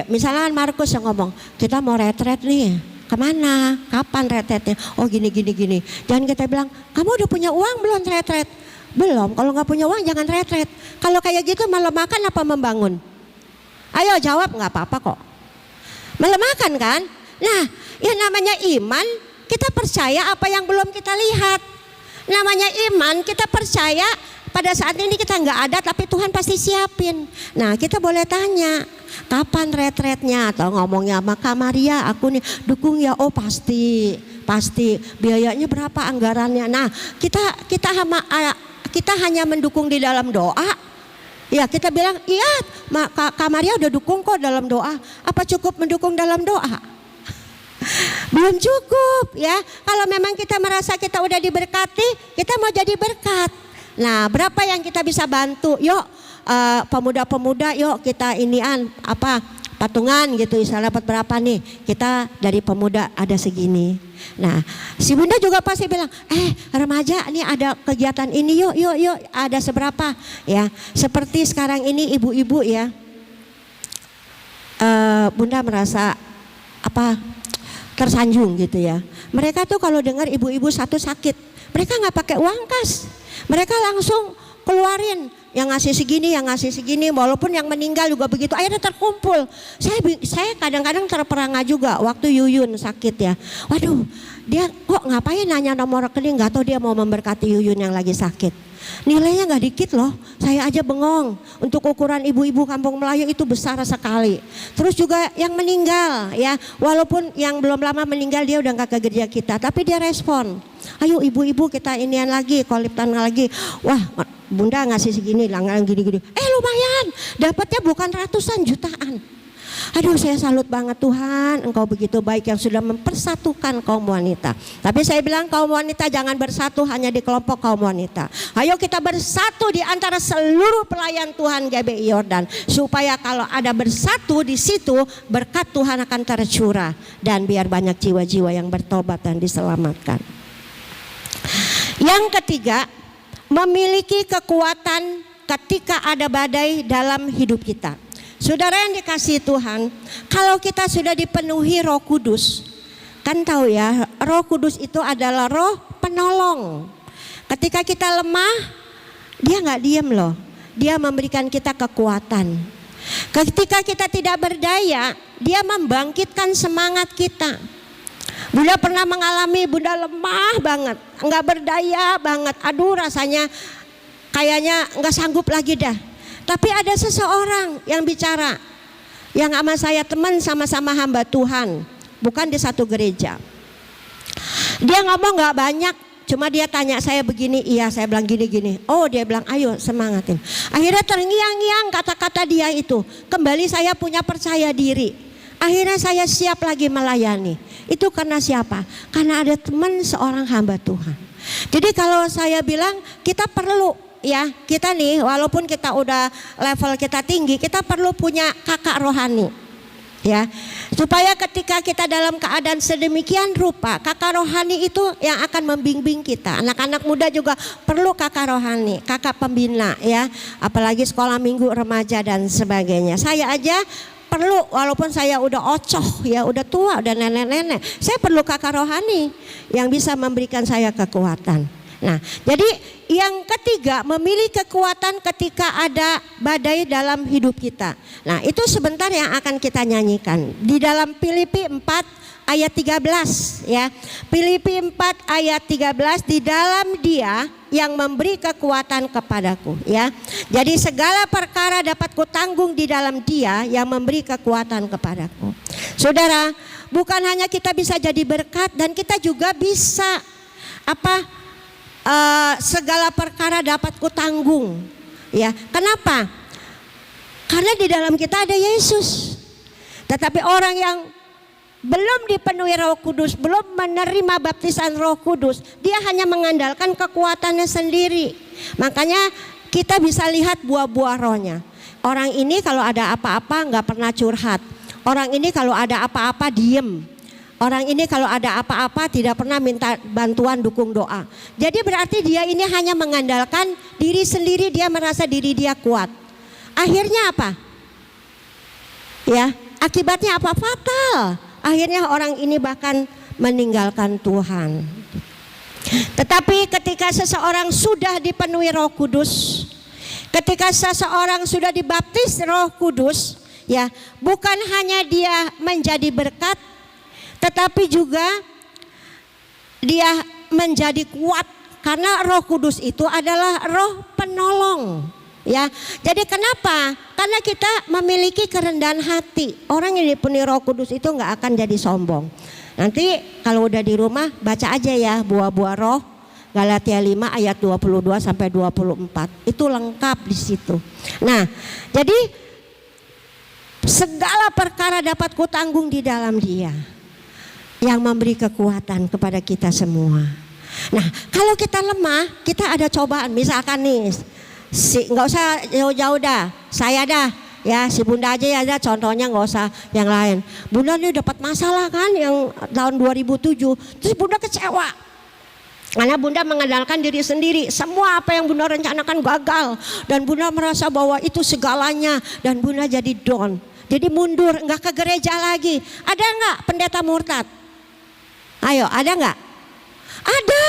misalnya Markus yang ngomong, kita mau retret nih, kemana? Kapan retretnya? Gini. Jangan kita bilang, kamu udah punya uang belum retret? Belum. Kalau nggak punya uang jangan retret. Kalau kayak gitu melemahkan apa membangun? Ayo jawab, nggak apa-apa kok. Melemahkan kan? Nah, ya namanya iman, kita percaya apa yang belum kita lihat. Namanya iman, kita percaya pada saat ini kita nggak ada tapi Tuhan pasti siapin. Nah, kita boleh tanya, kapan retretnya? Atau ngomongnya sama Kak Maria, aku nih dukung ya. Pasti biayanya berapa, anggarannya. Nah, kita hanya mendukung di dalam doa. Ya, kita bilang iya, Kak Maria udah dukung kok dalam doa. Apa cukup mendukung dalam doa? Belum cukup, ya. Kalau memang kita merasa kita udah diberkati, kita mau jadi berkat. Nah, berapa yang kita bisa bantu? Yuk, pemuda-pemuda, yuk kita patungan gitu, Isra dapat berapa nih, kita dari pemuda ada segini. Nah si bunda juga pasti bilang, remaja nih ada kegiatan ini, yuk ada seberapa ya. Seperti sekarang ini ibu-ibu ya, bunda merasa tersanjung gitu ya. Mereka tuh kalau dengar ibu-ibu satu sakit, mereka nggak pakai uang kas, mereka langsung keluarin yang ngasih segini, walaupun yang meninggal juga begitu. Akhirnya terkumpul. Saya kadang-kadang terperangah juga waktu Yuyun sakit ya. Waduh, dia kok ngapain nanya nomor rekening, nggak tahu dia mau memberkati Yuyun yang lagi sakit. Nilainya nggak dikit loh, saya aja bengong. Untuk ukuran ibu-ibu Kampung Melayu itu besar sekali. Terus juga yang meninggal ya, walaupun yang belum lama meninggal dia udah nggak ke gereja kita, tapi dia respon. Ayo ibu-ibu kita inian lagi, koliptan lagi. Wah, bunda ngasih segini, langganan gini-gini. Lumayan, dapatnya bukan ratusan, jutaan. Aduh, saya salut banget Tuhan, Engkau begitu baik yang sudah mempersatukan kaum wanita. Tapi saya bilang kaum wanita jangan bersatu hanya di kelompok kaum wanita. Ayo kita bersatu di antara seluruh pelayan Tuhan GBI Yordan, supaya kalau ada bersatu di situ berkat Tuhan akan tercurah dan biar banyak jiwa-jiwa yang bertobat dan diselamatkan. Yang ketiga, memiliki kekuatan ketika ada badai dalam hidup kita. Saudara yang dikasihi Tuhan, kalau kita sudah dipenuhi Roh Kudus, kan tahu ya, Roh Kudus itu adalah Roh penolong. Ketika kita lemah, dia nggak diem loh, dia memberikan kita kekuatan. Ketika kita tidak berdaya, dia membangkitkan semangat kita. Bunda pernah mengalami, bunda lemah banget, nggak berdaya banget. Aduh, rasanya kayaknya nggak sanggup lagi dah. Tapi ada seseorang yang bicara, yang sama saya teman, sama-sama hamba Tuhan, bukan di satu gereja. Dia ngomong nggak banyak, cuma dia tanya saya begini, iya saya bilang gini-gini. Oh dia bilang ayo semangatin. Akhirnya terngiang-ngiang kata-kata dia itu. Kembali saya punya percaya diri. Akhirnya saya siap lagi melayani. Itu karena siapa? Karena ada teman seorang hamba Tuhan. Jadi kalau saya bilang kita perlu ya, kita nih walaupun kita udah level kita tinggi, kita perlu punya kakak rohani. Ya, supaya ketika kita dalam keadaan sedemikian rupa, kakak rohani itu yang akan membimbing kita. Anak-anak muda juga perlu kakak rohani, kakak pembina ya, apalagi sekolah minggu, remaja dan sebagainya. Saya aja perlu, walaupun saya udah ocoh ya, udah tua, udah nenek-nenek, saya perlu kakak rohani yang bisa memberikan saya kekuatan. Nah, jadi yang ketiga, memiliki kekuatan ketika ada badai dalam hidup kita. Nah, itu sebentar yang akan kita nyanyikan di dalam Filipi 4 ayat 13 ya. Filipi 4 ayat 13, di dalam Dia yang memberi kekuatan kepadaku ya. Jadi segala perkara dapat kutanggung di dalam Dia yang memberi kekuatan kepadaku. Saudara, bukan hanya kita bisa jadi berkat, dan kita juga bisa segala perkara dapat kutanggung ya. Kenapa? Karena di dalam kita ada Yesus. Tetapi orang yang belum dipenuhi Roh Kudus, belum menerima baptisan Roh Kudus, dia hanya mengandalkan kekuatannya sendiri. Makanya kita bisa lihat buah-buah rohnya. Orang ini kalau ada apa-apa nggak pernah curhat. Orang ini kalau ada apa-apa diem. Orang ini kalau ada apa-apa tidak pernah minta bantuan, dukung doa. Jadi berarti dia ini hanya mengandalkan diri sendiri, dia merasa diri dia kuat. Akhirnya apa? Ya, akibatnya apa? Fatal. Akhirnya orang ini bahkan meninggalkan Tuhan. Tetapi ketika seseorang sudah dipenuhi Roh Kudus, ketika seseorang sudah dibaptis Roh Kudus, ya, bukan hanya dia menjadi berkat, tetapi juga dia menjadi kuat, karena Roh Kudus itu adalah Roh penolong. Ya, jadi kenapa? Karena kita memiliki kerendahan hati. Orang yang dipenuhi Roh Kudus itu nggak akan jadi sombong. Nanti kalau udah di rumah baca aja ya buah-buah roh, Galatia 5 ayat 22 sampai 24. Itu lengkap di situ. Nah, jadi segala perkara dapat kutanggung di dalam Dia yang memberi kekuatan kepada kita semua. Nah, kalau kita lemah, kita ada cobaan. Misalkan nih, nggak usah jauh-jauh dah, saya dah Ya si bunda aja ya, ada contohnya, nggak usah yang lain. Bunda nih dapat masalah kan yang tahun 2007, terus bunda kecewa. Karena bunda mengandalkan diri sendiri, semua apa yang bunda rencanakan gagal. Dan bunda merasa bahwa itu segalanya, dan bunda jadi down. Jadi mundur, nggak ke gereja lagi. Ada nggak pendeta murtad? Ayo, ada nggak? Ada.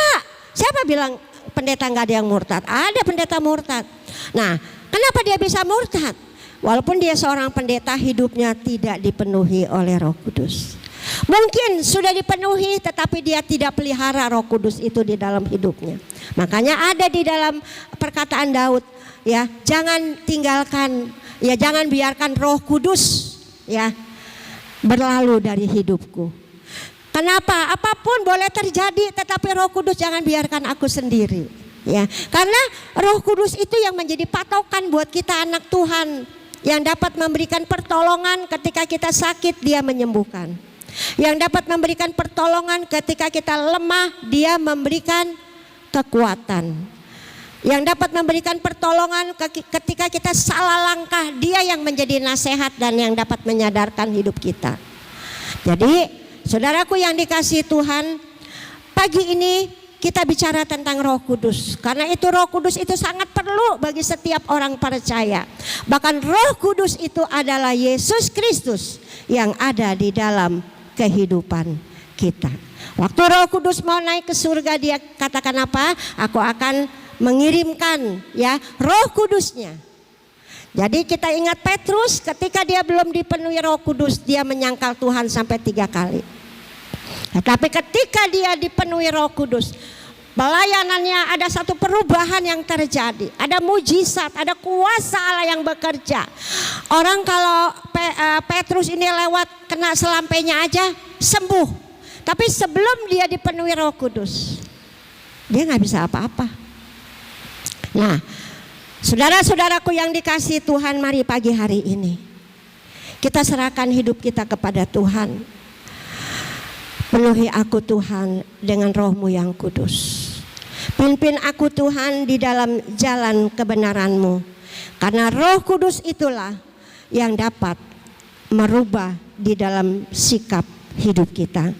Siapa bilang pendeta nggak ada yang murtad? Ada pendeta murtad. Nah, kenapa dia bisa murtad? Walaupun dia seorang pendeta, hidupnya tidak dipenuhi oleh Roh Kudus. Mungkin sudah dipenuhi, tetapi dia tidak pelihara Roh Kudus itu di dalam hidupnya. Makanya ada di dalam perkataan Daud, ya, jangan tinggalkan, ya, jangan biarkan Roh Kudus, ya, berlalu dari hidupku. Kenapa? Apapun boleh terjadi, tetapi Roh Kudus jangan biarkan aku sendiri, ya. Karena Roh Kudus itu yang menjadi patokan buat kita anak Tuhan, yang dapat memberikan pertolongan ketika kita sakit, dia menyembuhkan. Yang dapat memberikan pertolongan ketika kita lemah, dia memberikan kekuatan. Yang dapat memberikan pertolongan ketika kita salah langkah, dia yang menjadi nasihat dan yang dapat menyadarkan hidup kita. Jadi saudaraku yang dikasihi Tuhan, pagi ini kita bicara tentang Roh Kudus. Karena itu Roh Kudus itu sangat perlu bagi setiap orang percaya. Bahkan Roh Kudus itu adalah Yesus Kristus yang ada di dalam kehidupan kita. Waktu Roh Kudus mau naik ke surga, dia katakan apa? Aku akan mengirimkan, ya, Roh Kudusnya. Jadi kita ingat Petrus, ketika dia belum dipenuhi Roh Kudus, dia menyangkal Tuhan sampai 3 kali. Tetapi ketika dia dipenuhi Roh Kudus, pelayanannya ada satu perubahan yang terjadi. Ada mujizat, ada kuasa Allah yang bekerja. Orang kalau Petrus ini lewat kena selampainya aja sembuh. Tapi sebelum dia dipenuhi Roh Kudus, dia nggak bisa apa-apa. Nah, saudara-saudaraku yang dikasihi Tuhan, mari pagi hari ini kita serahkan hidup kita kepada Tuhan. Penuhi aku Tuhan dengan Roh-Mu yang kudus. Pimpin aku Tuhan di dalam jalan kebenaran-Mu. Karena Roh Kudus itulah yang dapat merubah di dalam sikap hidup kita.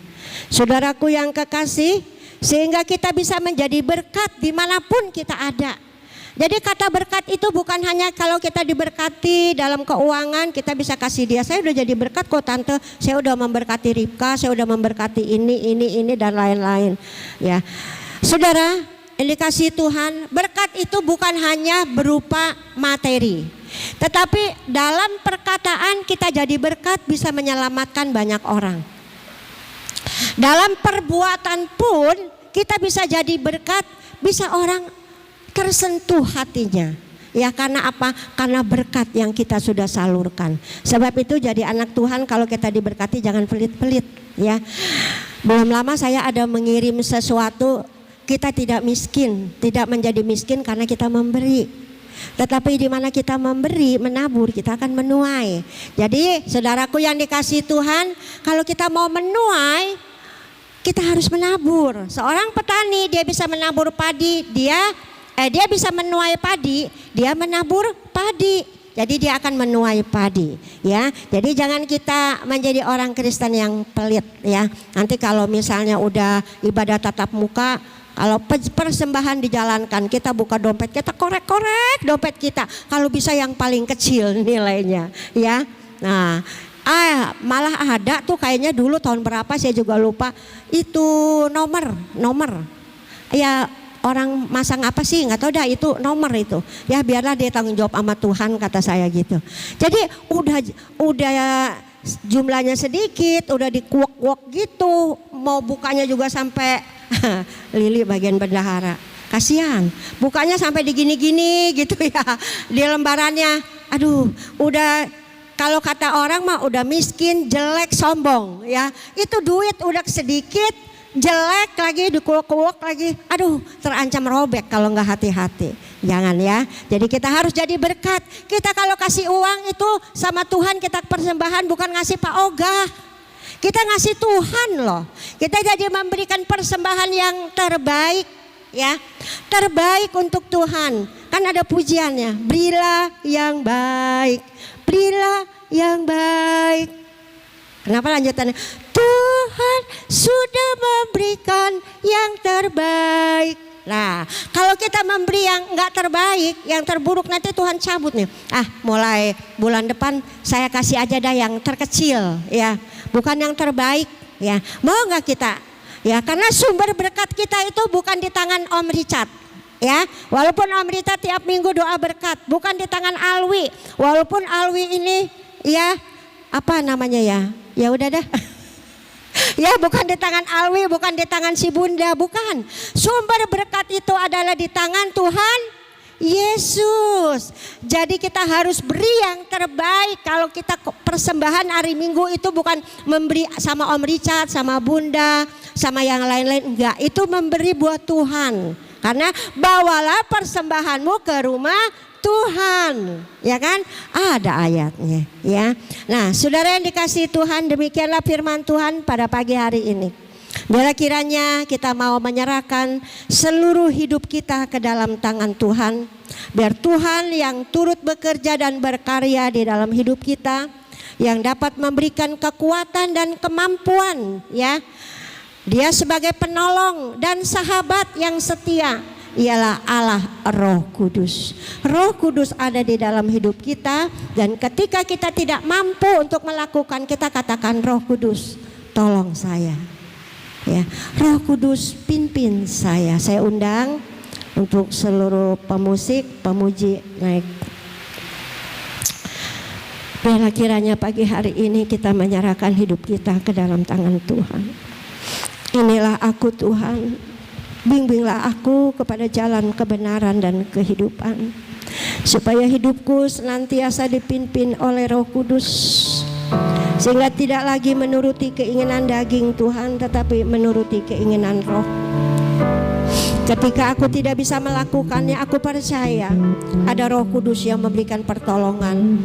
Saudaraku yang kekasih, sehingga kita bisa menjadi berkat dimanapun kita ada. Jadi kata berkat itu bukan hanya kalau kita diberkati dalam keuangan kita bisa kasih dia, saya udah jadi berkat kok tante, saya udah memberkati Ripka, saya udah memberkati ini dan lain-lain, ya. Saudara, yang dikasihi Tuhan, berkat itu bukan hanya berupa materi, tetapi dalam perkataan kita jadi berkat bisa menyelamatkan banyak orang. Dalam perbuatan pun kita bisa jadi berkat, bisa orang tersentuh hatinya. Ya, karena apa? Karena berkat yang kita sudah salurkan. Sebab itu jadi anak Tuhan, kalau kita diberkati jangan pelit-pelit, ya. Belum lama saya ada mengirim sesuatu, kita tidak miskin, tidak menjadi miskin karena kita memberi. Tetapi di mana kita memberi, menabur, kita akan menuai. Jadi saudaraku yang dikasihi Tuhan, kalau kita mau menuai, kita harus menabur. Seorang petani dia bisa menabur padi, dia bisa menuai padi, dia menabur padi. Jadi dia akan menuai padi, ya. Jadi jangan kita menjadi orang Kristen yang pelit, ya. Nanti kalau misalnya udah ibadah tatap muka, kalau persembahan dijalankan, kita buka dompet, kita korek-korek dompet kita. Kalau bisa yang paling kecil nilainya, ya. Nah, malah ada tuh kayaknya dulu tahun berapa saya juga lupa, itu nomor. Ya, orang masang apa sih, nggak tahu dah, itu nomor itu. Ya biarlah dia tanggung jawab sama Tuhan, kata saya gitu. Jadi udah jumlahnya sedikit, udah dikuak-kuak gitu, mau bukanya juga sampai Lili bagian bendahara. Kasihan, bukanya sampai digini-gini gitu ya di lembarannya. Aduh, udah kalau kata orang mah udah miskin, jelek, sombong, ya. Itu duit udah sedikit, jelek lagi, dikuak-kuak lagi, aduh terancam robek kalau nggak hati-hati. Jangan, ya. Jadi kita harus jadi berkat. Kita kalau kasih uang itu sama Tuhan, kita persembahan bukan ngasih Pak Ogah, kita ngasih Tuhan loh. Kita jadi memberikan persembahan yang terbaik, ya, terbaik untuk Tuhan. kan ada pujiannya. Berilah yang baik, berilah yang baik. Kenapa lanjutannya? Tuhan sudah memberikan yang terbaik. Nah, kalau kita memberi yang enggak terbaik, yang terburuk, nanti Tuhan cabut nih. Mulai bulan depan saya kasih aja dah yang terkecil ya, bukan yang terbaik ya. Mau enggak kita? Ya, karena sumber berkat kita itu bukan di tangan Om Richard. Ya, walaupun Om Richard tiap minggu doa berkat, bukan di tangan Alwi. Walaupun Alwi ini ya apa namanya ya? Ya udah dah. Ya, bukan di tangan Alwi, bukan di tangan si Bunda, bukan. Sumber berkat itu adalah di tangan Tuhan Yesus. Jadi kita harus beri yang terbaik. Kalau kita persembahan hari Minggu itu bukan memberi sama Om Richard, sama Bunda, sama yang lain-lain, enggak. Itu memberi buat Tuhan. Karena bawalah persembahanmu ke rumah Tuhan, ya kan? Ada ayatnya, ya. Nah, saudara yang dikasihi Tuhan, demikianlah firman Tuhan pada pagi hari ini. Biarlah kiranya kita mau menyerahkan seluruh hidup kita ke dalam tangan Tuhan. Biar Tuhan yang turut bekerja dan berkarya di dalam hidup kita, yang dapat memberikan kekuatan dan kemampuan, ya. Dia sebagai penolong dan sahabat yang setia. Ialah Allah Roh Kudus. Roh Kudus ada di dalam hidup kita, dan ketika kita tidak mampu untuk melakukan, kita katakan, Roh Kudus tolong saya. Ya, Roh Kudus pimpin saya. Saya undang untuk seluruh pemusik, pemuji naik. Biarlah kiranya pagi hari ini kita menyerahkan hidup kita ke dalam tangan Tuhan. Inilah aku Tuhan. Bimbinglah aku kepada jalan kebenaran dan kehidupan, supaya hidupku senantiasa dipimpin oleh Roh Kudus, sehingga tidak lagi menuruti keinginan daging Tuhan, tetapi menuruti keinginan Roh. Ketika aku tidak bisa melakukannya, aku percaya ada Roh Kudus yang memberikan pertolongan,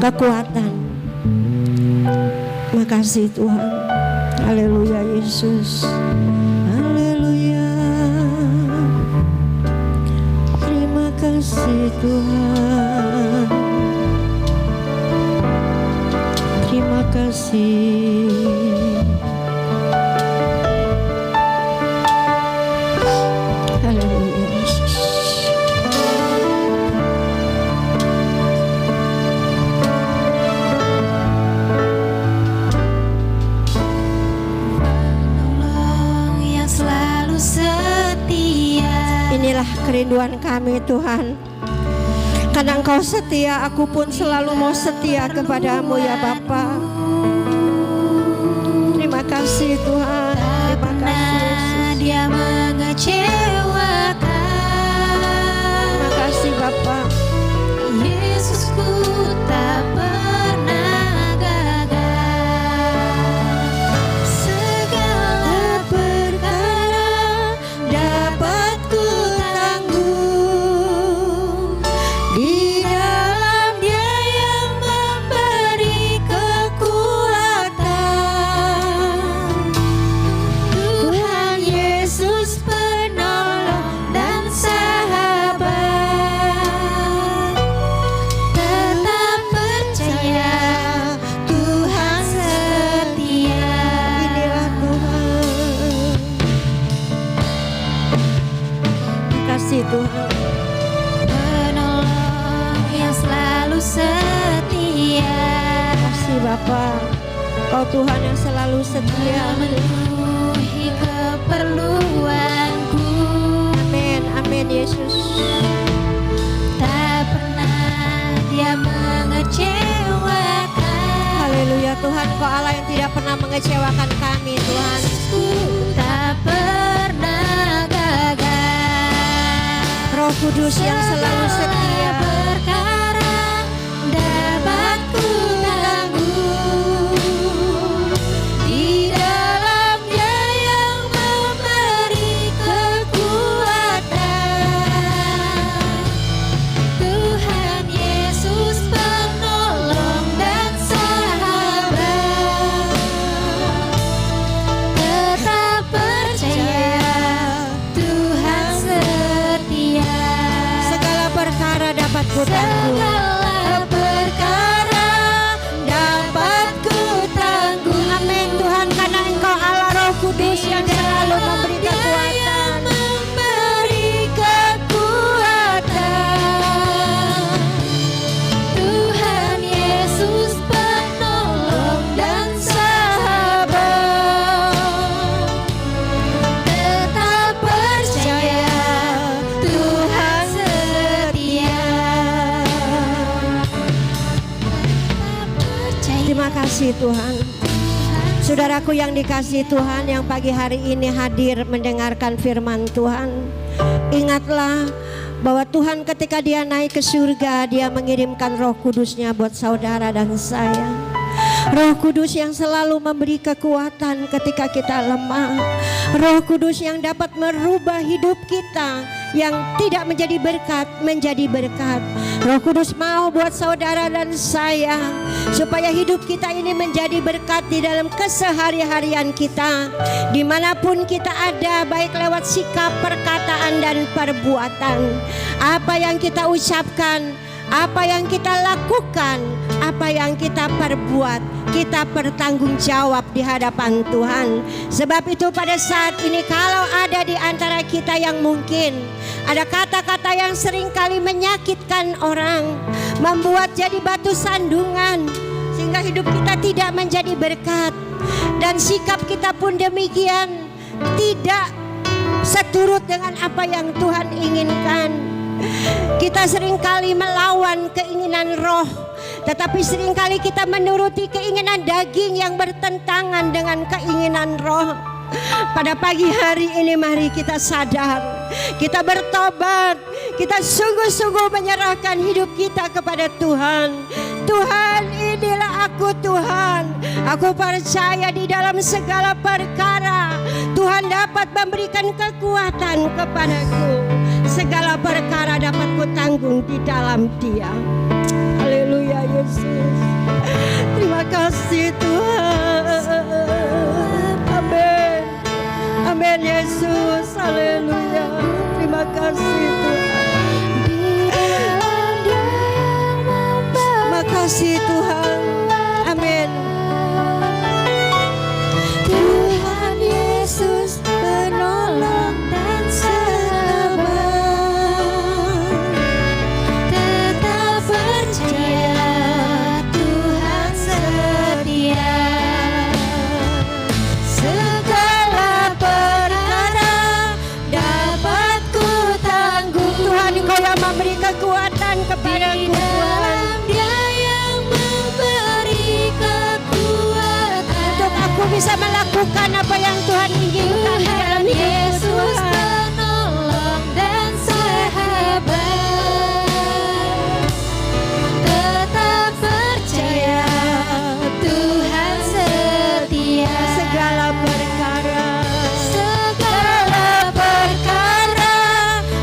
kekuatan. Makasih Tuhan. Haleluya Yesus. Terima kasih Tuhan, terima kasih. Haleluya Yesus. Penolong yang selalu setia. Inilah kerinduan kami Tuhan. Karena Engkau setia, aku pun selalu mau setia kepadamu ya Bapa. Terima kasih Tuhan. Terima kasih Yesus. Dia mengecewakan. Terima kasih Bapa. Yesusku tak pernah gagal. Segala perkara dapat ku tanggung di dalam Dia yang memberi kekuatan. Tuhan Yesus penolong dan sahabat. Tetap percaya Tuhan setia. Inilah Tuhan. Terima kasih Tuhan. Penolong yang selalu setia. Terima kasih Bapa. Kau Tuhan yang selalu setia. Memenuhi keperluanku. Amin. Amin Yesus. Tak pernah Dia mengecewakan. Haleluya Tuhan, Kau Allah yang tidak pernah mengecewakan kami Tuhan. Ku tak pernah gagal. Roh Kudus yang selalu setia. Perkara dapat ku tanggung di dalam Dia yang memberi kekuatan. Tuhan Yesus penolong dan sahabat. Tetap percaya Tuhan setia. Segala ku tanggung. Segala perkara dapat ku tanggung. Amin Tuhan, karena Engkau Allah Roh Kudus yang selalu memberi Dia kekuatan. yang memberi kekuatan. Tuhan Yesus penolong dan sahabat. Tetap percaya Tuhan setia. Terima kasih Tuhan. Saudaraku yang dikasihi Tuhan, yang pagi hari ini hadir mendengarkan firman Tuhan, ingatlah bahwa Tuhan ketika Dia naik ke surga, Dia mengirimkan Roh Kudus-Nya buat saudara dan saya. Roh Kudus yang selalu memberi kekuatan ketika kita lemah. Roh Kudus yang dapat merubah hidup kita yang tidak menjadi berkat menjadi berkat. Roh Kudus mau buat saudara dan saya supaya hidup kita ini menjadi berkat di dalam kesehari-harian kita, dimanapun kita ada, baik lewat sikap, perkataan, dan perbuatan. Apa yang kita ucapkan, apa yang kita lakukan, apa yang kita perbuat, kita bertanggung jawab di hadapan Tuhan. Sebab itu pada saat ini kalau ada di antara kita yang mungkin ada kata-kata yang seringkali menyakitkan orang, membuat jadi batu sandungan, sehingga hidup kita tidak menjadi berkat, dan sikap kita pun demikian, tidak seturut dengan apa yang Tuhan inginkan. Kita seringkali melawan keinginan roh, tetapi seringkali kita menuruti keinginan daging yang bertentangan dengan keinginan roh. Pada pagi hari ini mari kita sadar, kita bertobat, kita sungguh-sungguh menyerahkan hidup kita kepada Tuhan. Tuhan, inilah aku Tuhan. Aku percaya di dalam segala perkara Tuhan dapat memberikan kekuatan kepadaku. Segala perkara dapat ku tanggung di dalam Dia. Haleluya Yesus. Terima kasih Tuhan. Amin. Amin Yesus. Haleluya. Terima kasih Tuhan. Terima kasih Tuhan. Amin. Tuhan Yesus penolong dan sahabat. Tetap percaya Tuhan setia. Segala perkara dapat ku tanggung. Tuhan, Engkau yang memberi kekuatan kepadaku Tuhan, Dia yang memberi kekuatan. untuk aku bisa melakukan apa yang Tuhan inginkan di dalam Tuhan hidupku Yesus Tuhan. penolong dan sahabat. Tetap percaya Tuhan setia. Segala perkara Segala perkara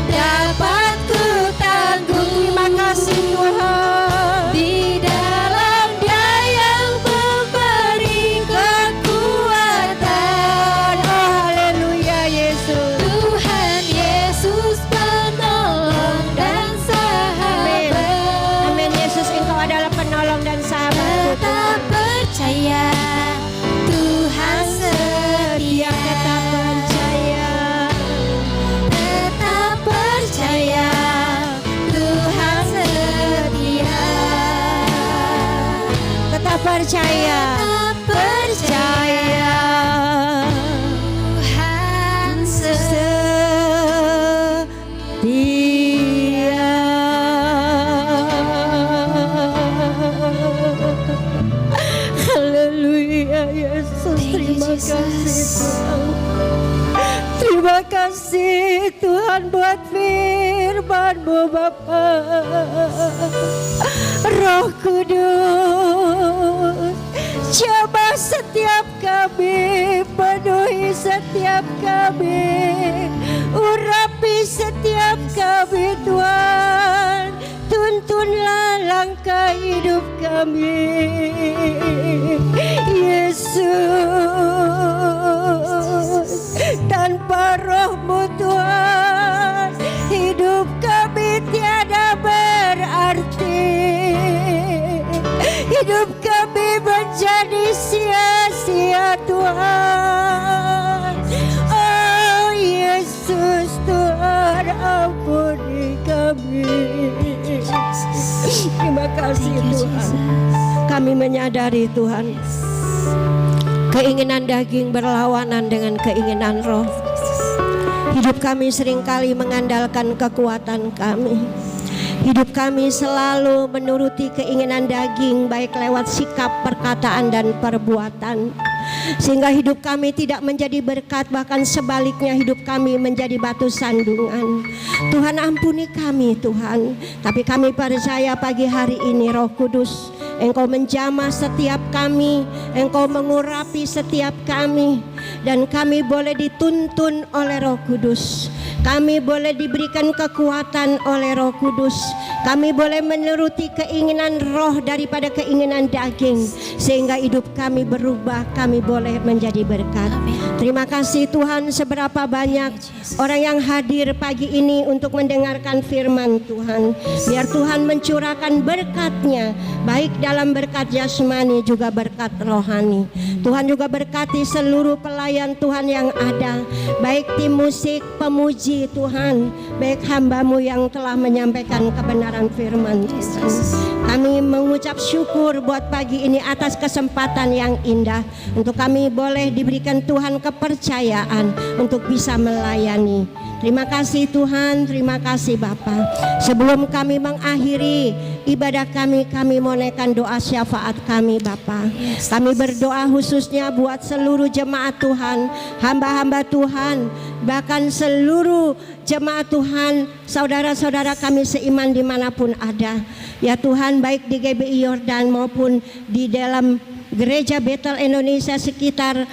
dapat ku tanggung. Terima kasih Tuhan. Di dalam Dia yang memberi kekuatan. Oh haleluya Yesus. Tuhan Yesus penolong dan Amin. sahabat. Amin Yesus, Engkau adalah penolong dan sahabatku Tetap Tuhan. percaya Tuhan setia. Tetap percaya. Tetap percaya Tuhan setia. Tetap percaya. Tetap percaya Tuhan setia. Setia. Haleluya Yesus. Terima kasih Tuhan. Terima kasih Tuhan buat firman-Mu Bapa. Roh Kudus, coba setiap kami, penuhi setiap kami, urapi setiap kami Tuhan. Tuntunlah langkah hidup kami Yesus. Tanpa Roh-Mu Tuhan, hidup kami tiada berarti. kasih Tuhan. Kami menyadari Tuhan, keinginan daging berlawanan dengan keinginan roh. Hidup kami seringkali mengandalkan kekuatan kami. Hidup kami selalu menuruti keinginan daging, baik lewat sikap, perkataan, dan perbuatan. Sehingga hidup kami tidak menjadi berkat, bahkan sebaliknya hidup kami menjadi batu sandungan. Tuhan ampuni kami Tuhan. Tapi kami percaya pagi hari ini Roh Kudus, Engkau menjamah setiap kami, Engkau mengurapi setiap kami, dan kami boleh dituntun oleh Roh Kudus. Kami boleh diberikan kekuatan oleh Roh Kudus. Kami boleh menuruti keinginan roh daripada keinginan daging, sehingga hidup kami berubah, kami boleh menjadi berkat. Terima kasih Tuhan, seberapa banyak orang yang hadir pagi ini untuk mendengarkan firman Tuhan. Biar Tuhan mencurahkan berkat-Nya, baik dalam berkat jasmani juga berkat rohani. Tuhan juga berkati seluruh pelayan Tuhan yang ada, baik tim musik, pemuji Tuhan, baik hamba-Mu yang telah menyampaikan kebenaran firman Tuhan. Kami mengucap syukur buat pagi ini atas kesempatan yang indah untuk kami boleh diberikan Tuhan kepercayaan untuk bisa melayani. Terima kasih Tuhan, terima kasih Bapa. Sebelum kami mengakhiri ibadah kami menaikkan doa syafaat kami Bapa. Kami berdoa khususnya buat seluruh jemaat Tuhan, hamba-hamba Tuhan, bahkan seluruh jemaat Tuhan, saudara-saudara kami seiman dimanapun ada. Ya Tuhan, baik di GBI Yordan maupun di dalam gereja Betel Indonesia sekitar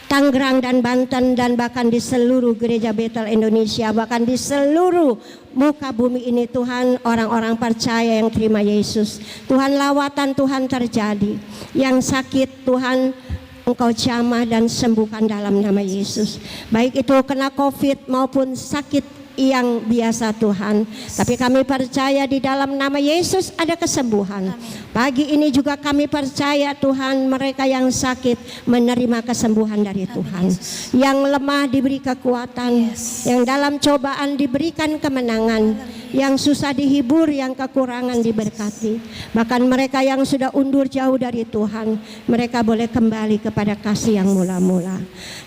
Tangerang dan Banten, dan bahkan di seluruh gereja Betel Indonesia, bahkan di seluruh muka bumi ini Tuhan, orang-orang percaya yang terima Yesus. Tuhan, lawatan Tuhan terjadi. Yang sakit Tuhan Engkau jamah dan sembuhkan dalam nama Yesus. Baik itu kena COVID maupun sakit yang biasa Tuhan. Tapi kami percaya di dalam nama Yesus ada kesembuhan. Pagi ini juga kami percaya Tuhan, mereka yang sakit menerima kesembuhan dari Tuhan. Yang lemah diberi kekuatan, yang dalam cobaan diberikan kemenangan, yang susah dihibur, yang kekurangan diberkati. Bahkan mereka yang sudah undur jauh dari Tuhan, mereka boleh kembali kepada kasih yang mula-mula.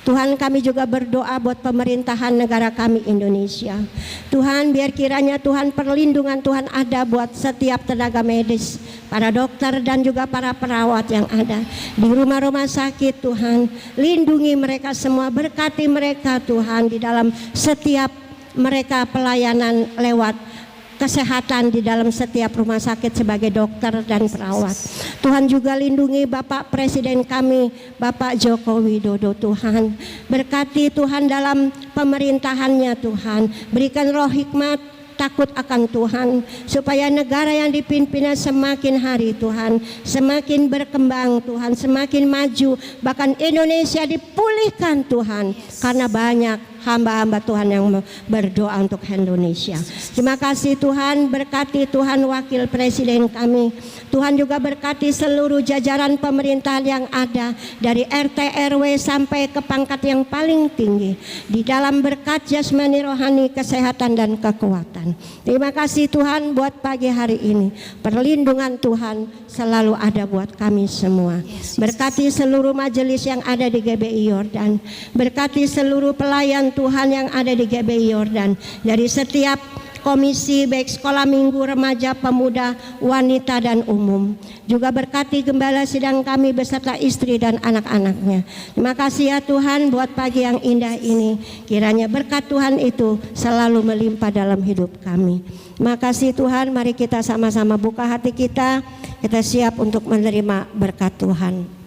Tuhan, kami juga berdoa buat pemerintahan negara kami Indonesia. Tuhan, biar kiranya Tuhan perlindungan Tuhan ada buat setiap tenaga medis, para dokter dan juga para perawat yang ada di rumah-rumah sakit. Tuhan, lindungi mereka semua, berkati mereka Tuhan di dalam setiap mereka pelayanan lewat kesehatan di dalam setiap rumah sakit sebagai dokter dan perawat. Tuhan juga lindungi Bapak Presiden kami, Bapak Joko Widodo. Tuhan, berkati Tuhan dalam pemerintahannya Tuhan, berikan roh hikmat, takut akan Tuhan, supaya negara yang dipimpinnya semakin hari Tuhan, semakin berkembang Tuhan, semakin maju. Bahkan Indonesia dipulihkan Tuhan, karena banyak hamba-hamba Tuhan yang berdoa untuk Indonesia. Terima kasih Tuhan, berkati Tuhan wakil presiden kami. Tuhan juga berkati seluruh jajaran pemerintahan yang ada, dari RT RW sampai ke pangkat yang paling tinggi, di dalam berkat jasmani, rohani, kesehatan dan kekuatan. Terima kasih Tuhan buat pagi hari ini. Perlindungan Tuhan selalu ada buat kami semua. Berkati seluruh majelis yang ada di GBI Yordan, berkati seluruh pelayan Tuhan yang ada di GBI Yordan, dari setiap komisi baik sekolah minggu, remaja, pemuda, wanita dan umum. Juga berkati gembala sidang kami beserta istri dan anak-anaknya. Terima kasih ya Tuhan buat pagi yang indah ini. Kiranya berkat Tuhan itu selalu melimpah dalam hidup kami. Terima kasih Tuhan, mari kita sama-sama buka hati kita. Kita siap untuk menerima berkat Tuhan.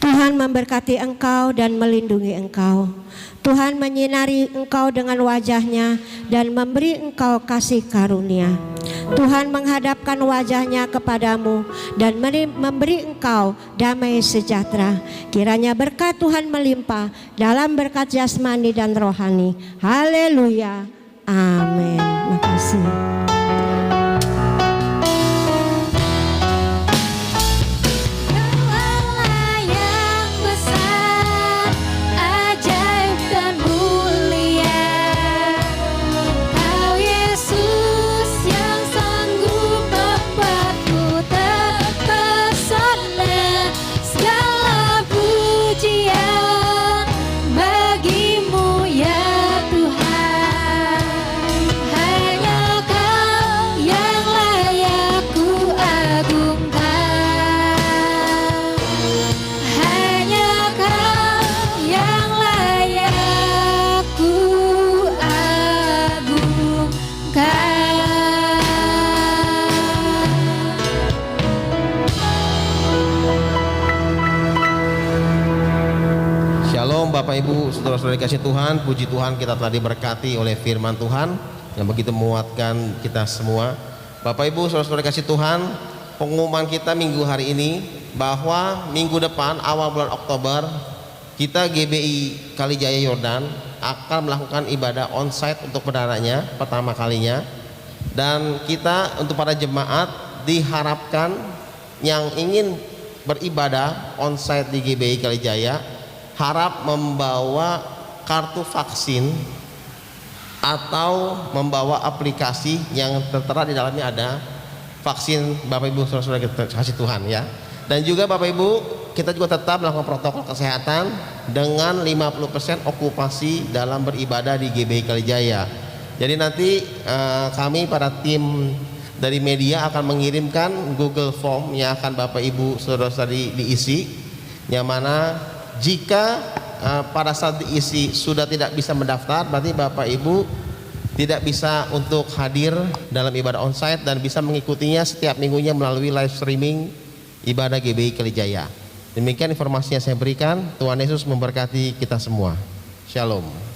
Tuhan memberkati engkau dan melindungi engkau. Tuhan menyinari engkau dengan wajahnya dan memberi engkau kasih karunia. Tuhan menghadapkan wajahnya kepadamu dan memberi engkau damai sejahtera. Kiranya berkat Tuhan melimpah dalam berkat jasmani dan rohani. Haleluya. Amin. Terima kasih. Bapak Ibu, saudara-saudara dikasih Tuhan, puji Tuhan kita telah diberkati oleh firman Tuhan yang begitu menguatkan kita semua. Bapak Ibu, saudara-saudara dikasih Tuhan, pengumuman kita minggu hari ini bahwa minggu depan awal bulan Oktober kita GBI Kalijaya Yordan akan melakukan ibadah onsite untuk perdananya pertama kalinya, dan kita untuk para jemaat diharapkan yang ingin beribadah onsite di GBI Kalijaya harap membawa kartu vaksin atau membawa aplikasi yang tertera di dalamnya ada vaksin Bapak Ibu saudara-saudara kita kasih Tuhan ya. Dan juga Bapak Ibu, kita juga tetap melakukan protokol kesehatan dengan 50% okupasi dalam beribadah di GBI Kalijaya. Jadi nanti kami para tim dari media akan mengirimkan Google Form yang akan Bapak Ibu saudara-saudari diisi, yang mana jika pada saat diisi sudah tidak bisa mendaftar, berarti Bapak Ibu tidak bisa untuk hadir dalam ibadah onsite dan bisa mengikutinya setiap minggunya melalui live streaming ibadah GBI Kalijaya. Demikian informasi yang saya berikan. Tuhan Yesus memberkati kita semua. Shalom.